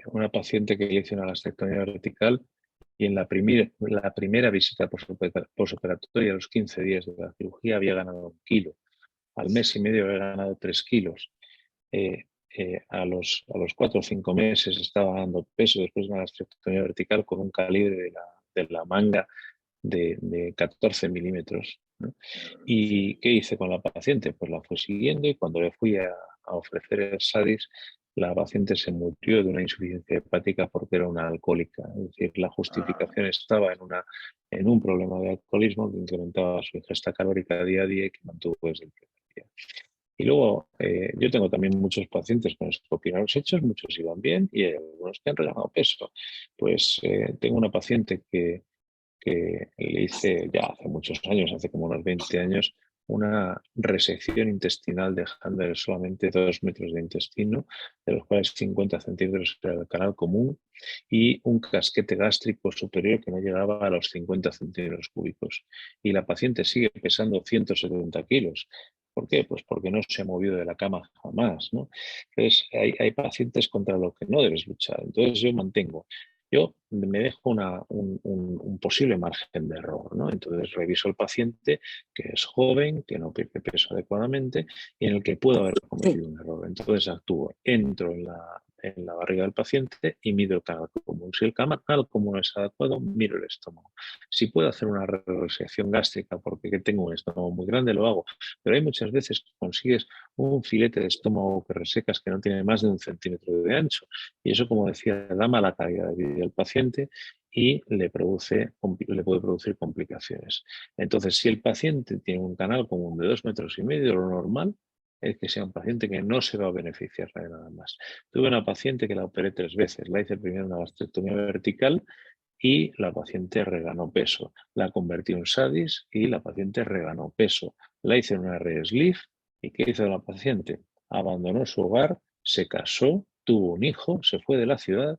una paciente que le hizo una gastrectomía vertical y en la primera visita posoperatoria, a los 15 días de la cirugía, había ganado 1 kilo. Al mes y medio había ganado 3 kilos. A los 4 o 5 meses estaba ganando peso después de una gastrectomía vertical con un calibre de la manga de 14 milímetros, ¿no? ¿Y qué hice con la paciente? Pues la fui siguiendo y cuando le fui a ofrecer el SADIS, la paciente se murió de una insuficiencia hepática porque era una alcohólica. Es decir, la justificación estaba en un problema de alcoholismo que incrementaba su ingesta calórica día a día y que mantuvo desde el primer día. Y luego, yo tengo también muchos pacientes con escopinaros hechos, muchos iban bien y hay algunos que han reganado peso. Pues tengo una paciente que le hice ya hace muchos años, hace como unos 20 años, una resección intestinal dejando solamente 2 metros de intestino, de los cuales 50 centímetros era el canal común y un casquete gástrico superior que no llegaba a los 50 centímetros cúbicos. Y la paciente sigue pesando 170 kilos. ¿Por qué? Pues porque no se ha movido de la cama jamás, ¿no? Entonces, hay pacientes contra los que no debes luchar. Entonces, yo mantengo. Yo me dejo un posible margen de error, ¿no? Entonces reviso al paciente que es joven, que no pierde peso adecuadamente y en el que puedo haber cometido un error. Entonces actúo, entro en la barriga del paciente y mido el canal común. Si el canal común es adecuado, miro el estómago. Si puedo hacer una resección gástrica porque tengo un estómago muy grande, lo hago. Pero hay muchas veces que consigues un filete de estómago que resecas que no tiene más de 1 centímetro de ancho. Y eso, como decía, da mala calidad de vida al paciente y le puede producir complicaciones. Entonces, si el paciente tiene un canal común de 2,5 metros, lo normal es que sea un paciente que no se va a beneficiar de nada más. Tuve una paciente que la operé 3 veces. La hice primero una gastrectomía vertical y la paciente reganó peso. La convertí en SADIS y la paciente reganó peso. La hice en una re-sleeve y ¿qué hizo la paciente? Abandonó su hogar, se casó, tuvo un hijo, se fue de la ciudad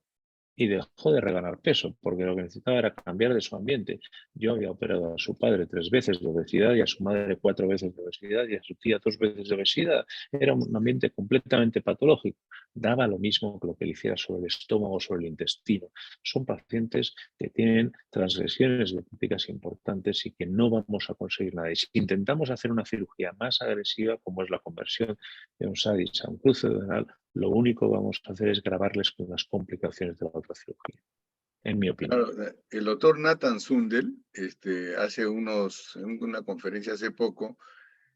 y dejó de regalar peso, porque lo que necesitaba era cambiar de su ambiente. Yo había operado a su padre 3 veces de obesidad y a su madre 4 veces de obesidad y a su tía 2 veces de obesidad. Era un ambiente completamente patológico. Daba lo mismo que lo que le hiciera sobre el estómago o sobre el intestino. Son pacientes que tienen transgresiones dietéticas importantes y que no vamos a conseguir nada. Y si intentamos hacer una cirugía más agresiva, como es la conversión de un SADIS a un cruce duodenal, lo único que vamos a hacer es grabarles con las complicaciones de la otra cirugía, en mi opinión. Claro, el doctor Nathan Sundel, hace una conferencia hace poco,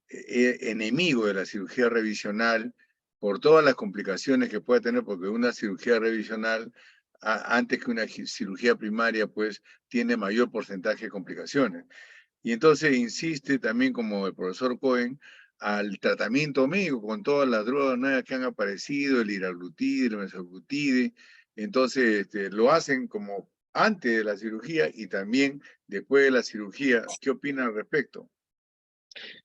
enemigo de la cirugía revisional por todas las complicaciones que puede tener, porque una cirugía revisional, antes que una cirugía primaria, pues tiene mayor porcentaje de complicaciones. Y entonces insiste también, como el profesor Cohen, al tratamiento médico con todas las drogas nuevas que han aparecido, el liraglutide, el mesoglutide. Entonces lo hacen como antes de la cirugía y también después de la cirugía. ¿Qué opinan al respecto?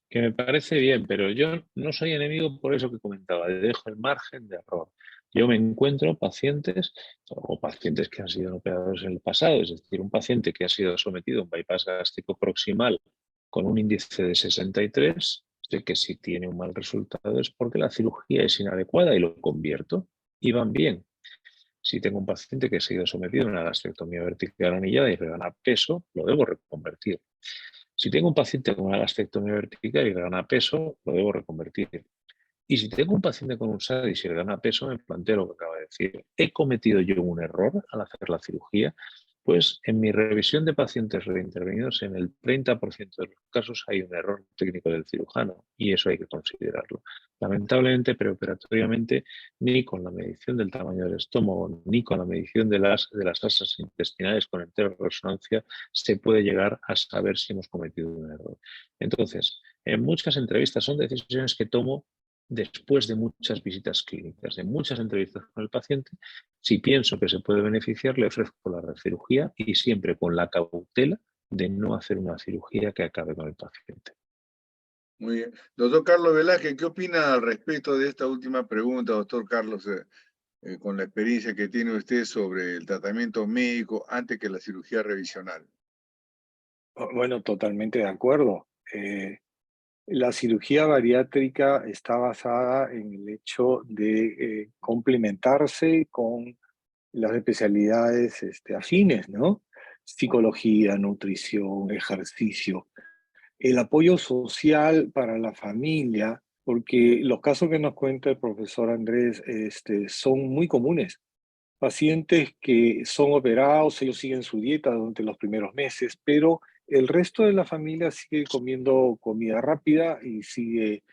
Que me parece bien, pero yo no soy enemigo por eso que comentaba, dejo el margen de error. Yo me encuentro pacientes o pacientes que han sido operados en el pasado, es decir, un paciente que ha sido sometido a un bypass gástrico proximal con un índice de 63, sé que si tiene un mal resultado es porque la cirugía es inadecuada y lo convierto y van bien. Si tengo un paciente que ha sido sometido a una gastrectomía vertical anillada y regana peso, lo debo reconvertir. Si tengo un paciente con una gastrectomía vertical y gana peso, lo debo reconvertir. Y si tengo un paciente con un SADIS y gana peso, me planteo lo que acaba de decir. ¿He cometido yo un error al hacer la cirugía? Pues en mi revisión de pacientes reintervenidos, en el 30% de los casos hay un error técnico del cirujano y eso hay que considerarlo. Lamentablemente, preoperatoriamente, ni con la medición del tamaño del estómago, ni con la medición de las asas intestinales con enteroresonancia se puede llegar a saber si hemos cometido un error. Entonces, en muchas entrevistas son decisiones que tomo después de muchas visitas clínicas, de muchas entrevistas con el paciente, si pienso que se puede beneficiar, le ofrezco la cirugía y siempre con la cautela de no hacer una cirugía que acabe con el paciente. Muy bien. Doctor Carlos Velázquez, ¿qué opina al respecto de esta última pregunta, doctor Carlos, con la experiencia que tiene usted sobre el tratamiento médico antes que la cirugía revisional? Bueno, totalmente de acuerdo. La cirugía bariátrica está basada en el hecho de complementarse con las especialidades afines, ¿no? Psicología, nutrición, ejercicio, el apoyo social para la familia, porque los casos que nos cuenta el profesor Andrés son muy comunes. Pacientes que son operados, ellos siguen su dieta durante los primeros meses, pero el resto de la familia sigue comiendo comida rápida y sigue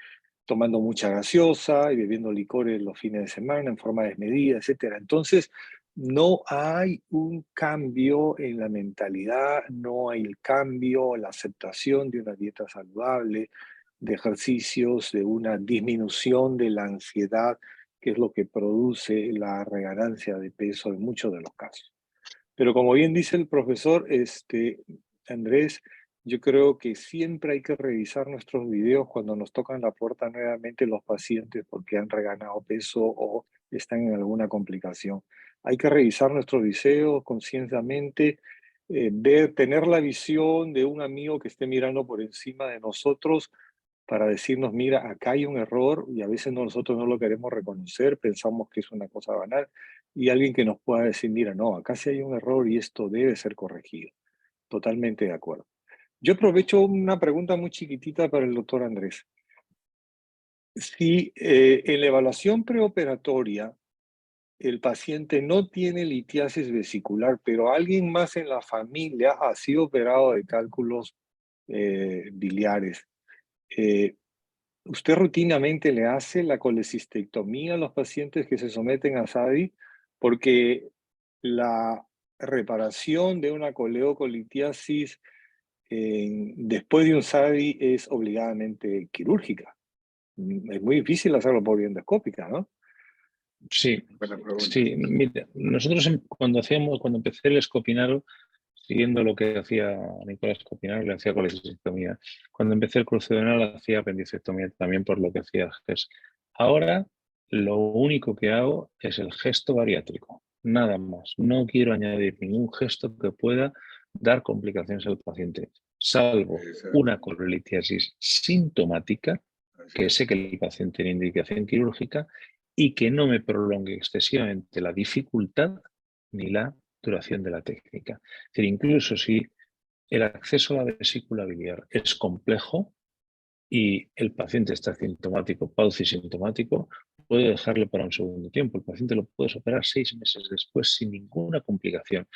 tomando mucha gaseosa y bebiendo licores los fines de semana en forma desmedida, etcétera. Entonces, no hay un cambio en la mentalidad, no hay el cambio, la aceptación de una dieta saludable, de ejercicios, de una disminución de la ansiedad, que es lo que produce la reganancia de peso en muchos de los casos. Pero como bien dice el profesor Andrés, yo creo que siempre hay que revisar nuestros videos cuando nos tocan la puerta nuevamente los pacientes porque han reganado peso o están en alguna complicación. Hay que revisar nuestros videos conscientemente, tener la visión de un amigo que esté mirando por encima de nosotros para decirnos, mira, acá hay un error y a veces nosotros no lo queremos reconocer, pensamos que es una cosa banal, y alguien que nos pueda decir, mira, no, acá sí hay un error y esto debe ser corregido. Totalmente de acuerdo. Yo aprovecho una pregunta muy chiquitita para el doctor Andrés. Si en la evaluación preoperatoria el paciente no tiene litiasis vesicular, pero alguien más en la familia ha sido operado de cálculos biliares, ¿usted rutinamente le hace la colecistectomía a los pacientes que se someten a SADI? Porque la reparación de una coleocolitiasis después de un SADI es obligadamente quirúrgica. Es muy difícil hacerlo por vía endoscópica, ¿no? Sí, Buena pregunta. sí. Mira, nosotros cuando empecé el Escopinaro, siguiendo lo que hacía Nicolás Escopinaro, le hacía colecistectomía. Cuando empecé el crucerenal hacía apendicectomía también por lo que hacía GES. Ahora lo único que hago es el gesto bariátrico, nada más. No quiero añadir ningún gesto que pueda dar complicaciones al paciente, salvo una colelitiasis sintomática, que sé que el paciente tiene indicación quirúrgica, y que no me prolongue excesivamente la dificultad ni la duración de la técnica. Es decir, incluso si el acceso a la vesícula biliar es complejo y el paciente está sintomático, paucisintomático, puede dejarle para un segundo tiempo. El paciente lo puedes operar 6 meses después sin ninguna complicación.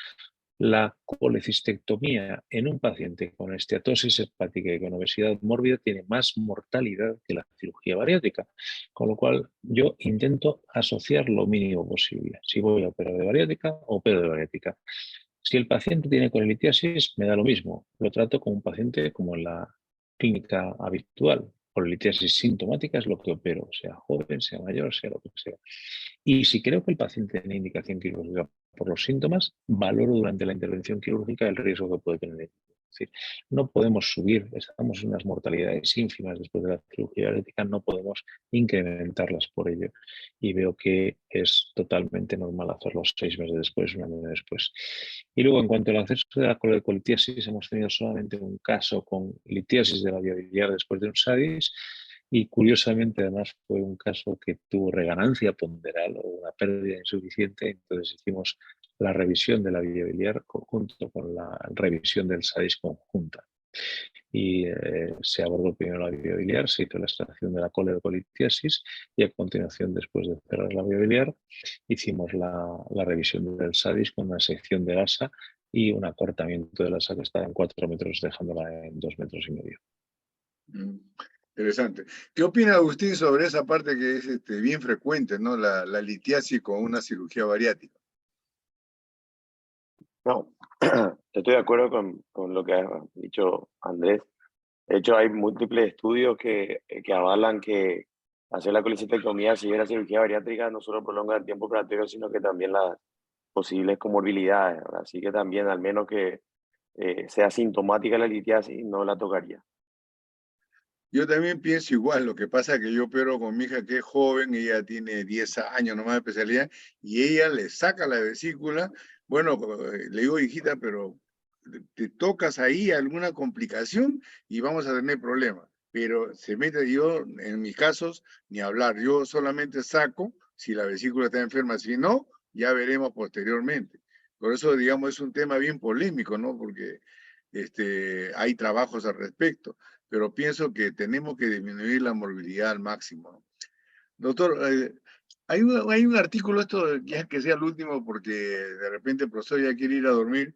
La colecistectomía en un paciente con esteatosis hepática y con obesidad mórbida tiene más mortalidad que la cirugía bariátrica, con lo cual yo intento asociar lo mínimo posible. Si voy a operar de bariátrica, opero de bariátrica. Si el paciente tiene colelitiasis, me da lo mismo. Lo trato como un paciente como en la clínica habitual. Colelitiasis sintomática es lo que opero, sea joven, sea mayor, sea lo que sea. Y si creo que el paciente tiene indicación quirúrgica por los síntomas, valoro durante la intervención quirúrgica el riesgo que puede tener. Es decir, no podemos subir, estamos en unas mortalidades ínfimas después de la cirugía bariátrica, no podemos incrementarlas por ello. Y veo que es totalmente normal hacerlo 6 meses después, 1 año después. Y luego, en cuanto al acceso de la colelitiasis, hemos tenido solamente un caso con litiasis de la vía biliar después de un SADIS. Y curiosamente, además, fue un caso que tuvo reganancia ponderal o una pérdida insuficiente. Entonces hicimos la revisión de la vía biliar junto con la revisión del SADIS conjunta. Y se abordó primero la vía biliar, se hizo la extracción de la coledocolitiasis y a continuación, después de cerrar la vía biliar, hicimos la revisión del SADIS con una sección de ASA y un acortamiento de la ASA que estaba en 4 metros, dejándola en 2,5 metros. Interesante. ¿Qué opina Agustín sobre esa parte que es bien frecuente, ¿no? La litiasis con una cirugía bariátrica. No, estoy de acuerdo con lo que ha dicho Andrés. De hecho, hay múltiples estudios que avalan que hacer la colecistectomía, si bien la cirugía bariátrica no solo prolonga el tiempo operatorio, sino que también las posibles comorbilidades, ¿verdad? Así que también, al menos que sea sintomática la litiasis, no la tocaría. Yo también pienso igual, lo que pasa es que yo opero con mi hija que es joven, ella tiene 10 años nomás de especialidad, y ella le saca la vesícula. Bueno, le digo, hijita, pero te tocas ahí alguna complicación y vamos a tener problemas. Pero se mete, yo en mis casos, ni hablar, yo solamente saco si la vesícula está enferma, si no, ya veremos posteriormente. Por eso, digamos, es un tema bien polémico, ¿no? Porque hay trabajos al respecto, pero pienso que tenemos que disminuir la morbilidad al máximo. Doctor, hay un artículo, esto ya que sea el último, porque de repente el profesor ya quiere ir a dormir.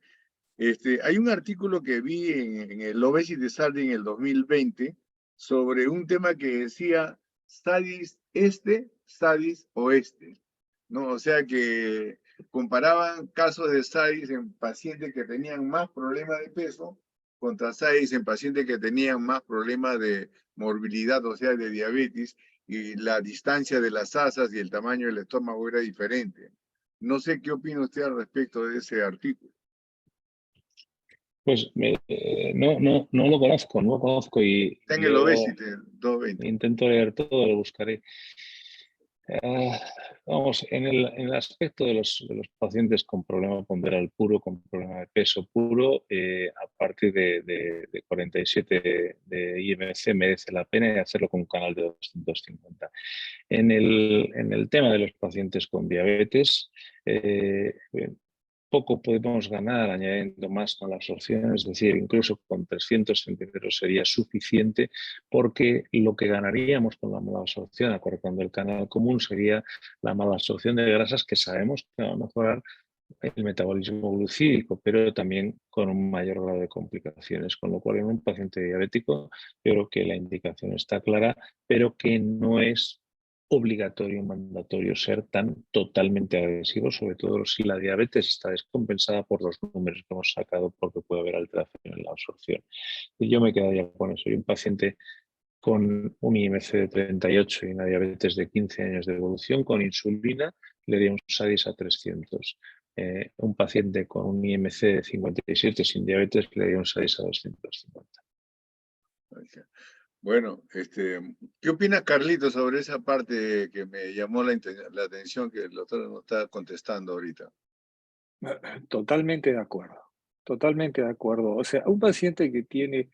Hay un artículo que vi en el Obesity Study en el 2020 sobre un tema que decía SADIS este, SADIS oeste, ¿no? O sea que comparaban casos de SADIS en pacientes que tenían más problemas de peso contra SADIS en pacientes que tenían más problemas de morbilidad, o sea, de diabetes, y la distancia de las asas y el tamaño del estómago era diferente. No sé qué opina usted al respecto de ese artículo. Pues no lo conozco, no lo conozco y Está en el Obesity 220. intento leer todo, lo buscaré. Vamos, en el aspecto de los pacientes con problema ponderal puro, con problema de peso puro, a partir de 47 de IMC merece la pena hacerlo con un canal de 250. En el tema de los pacientes con diabetes, poco podemos ganar añadiendo más con la absorción, es decir, incluso con 300 centímetros sería suficiente, porque lo que ganaríamos con la mala absorción, acortando el canal común, sería la mala absorción de grasas, que sabemos que va a mejorar el metabolismo glucídico, pero también con un mayor grado de complicaciones, con lo cual en un paciente diabético yo creo que la indicación está clara, pero que no es obligatorio, mandatorio ser tan totalmente agresivo, sobre todo si la diabetes está descompensada por los números que hemos sacado, porque puede haber alteración en la absorción. Y yo me quedaría con eso. Y un paciente con un IMC de 38 y una diabetes de 15 años de evolución, con insulina, le daría un SADIS a 300. Un paciente con un IMC de 57 sin diabetes, le daría un SADIS a 250. Bueno, ¿qué opina Carlito sobre esa parte que me llamó la atención que el doctor nos está contestando ahorita? Totalmente de acuerdo, totalmente de acuerdo. O sea, un paciente que tiene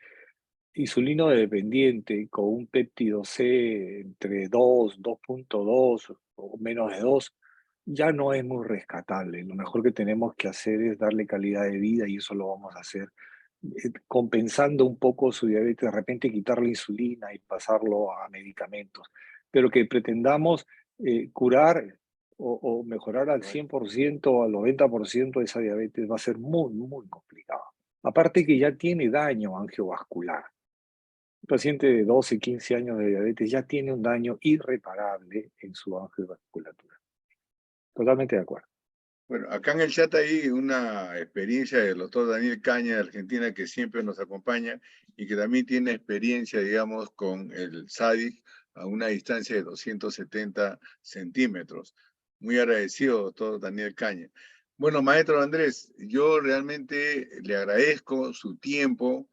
insulino dependiente con un péptido C entre 2, 2.2 o menos de 2, ya no es muy rescatable. Lo mejor que tenemos que hacer es darle calidad de vida y eso lo vamos a hacer compensando un poco su diabetes, de repente quitarle insulina y pasarlo a medicamentos, pero que pretendamos curar o mejorar al 100% o al 90% de esa diabetes va a ser muy, muy complicado. Aparte que ya tiene daño angiovascular. Un paciente de 12, 15 años de diabetes ya tiene un daño irreparable en su angiovasculatura. Totalmente de acuerdo. Bueno, acá en el chat hay una experiencia del doctor Daniel Caña de Argentina que siempre nos acompaña y que también tiene experiencia, digamos, con el SADIC a una distancia de 270 centímetros. Muy agradecido, doctor Daniel Caña. Bueno, maestro Andrés, yo realmente le agradezco su tiempo,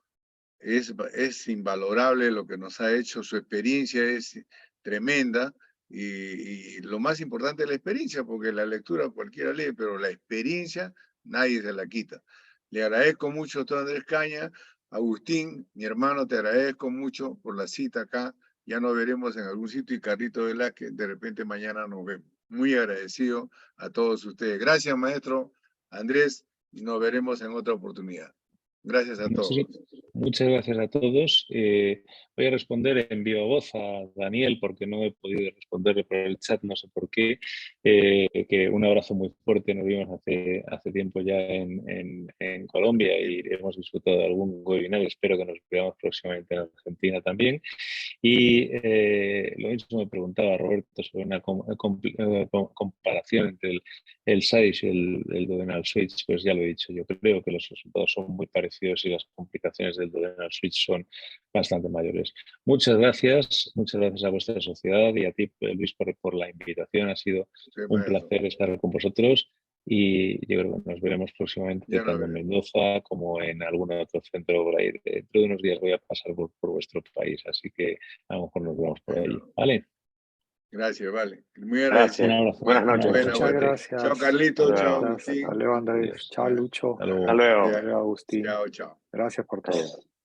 es invalorable lo que nos ha hecho, su experiencia es tremenda. Y lo más importante es la experiencia, porque la lectura cualquiera lee, pero la experiencia nadie se la quita. Le agradezco mucho a doctor Andrés Caña. Agustín, mi hermano, te agradezco mucho por la cita acá. Ya nos veremos en algún sitio y Carlito Velázquez, de repente mañana nos vemos. Muy agradecido a todos ustedes. Gracias, maestro Andrés, y nos veremos en otra oportunidad. Gracias a todos. Muchas gracias a todos. Voy a responder en viva voz a Daniel porque no he podido responderle por el chat, no sé por qué. Que un abrazo muy fuerte, nos vimos hace tiempo ya en Colombia y hemos disfrutado de algún webinar. Espero que nos veamos próximamente en Argentina también. Y lo mismo me preguntaba Roberto sobre una comparación entre el SADIS y el duodenal switch. Pues ya lo he dicho, yo creo que los resultados son muy parecidos y las complicaciones del del Duodenal Switch son bastante mayores. Muchas gracias a vuestra sociedad y a ti, Luis, por la invitación. Ha sido un placer estar con vosotros y yo creo que nos veremos próximamente tanto en Mendoza como en algún otro centro por ahí. Dentro de unos días voy a pasar por vuestro país, así que a lo mejor nos vemos por ahí. ¿Vale? Gracias, vale. Muy agradecido. Un abrazo. Buenas noches. Muchas gracias. Chao, Carlitos. Chao, Gracias. Agustín. Hasta luego, Andrés. Adiós. Chao, Lucho. Hasta luego. Hasta luego. Hasta luego, Agustín. Chao, chao. Gracias por todo.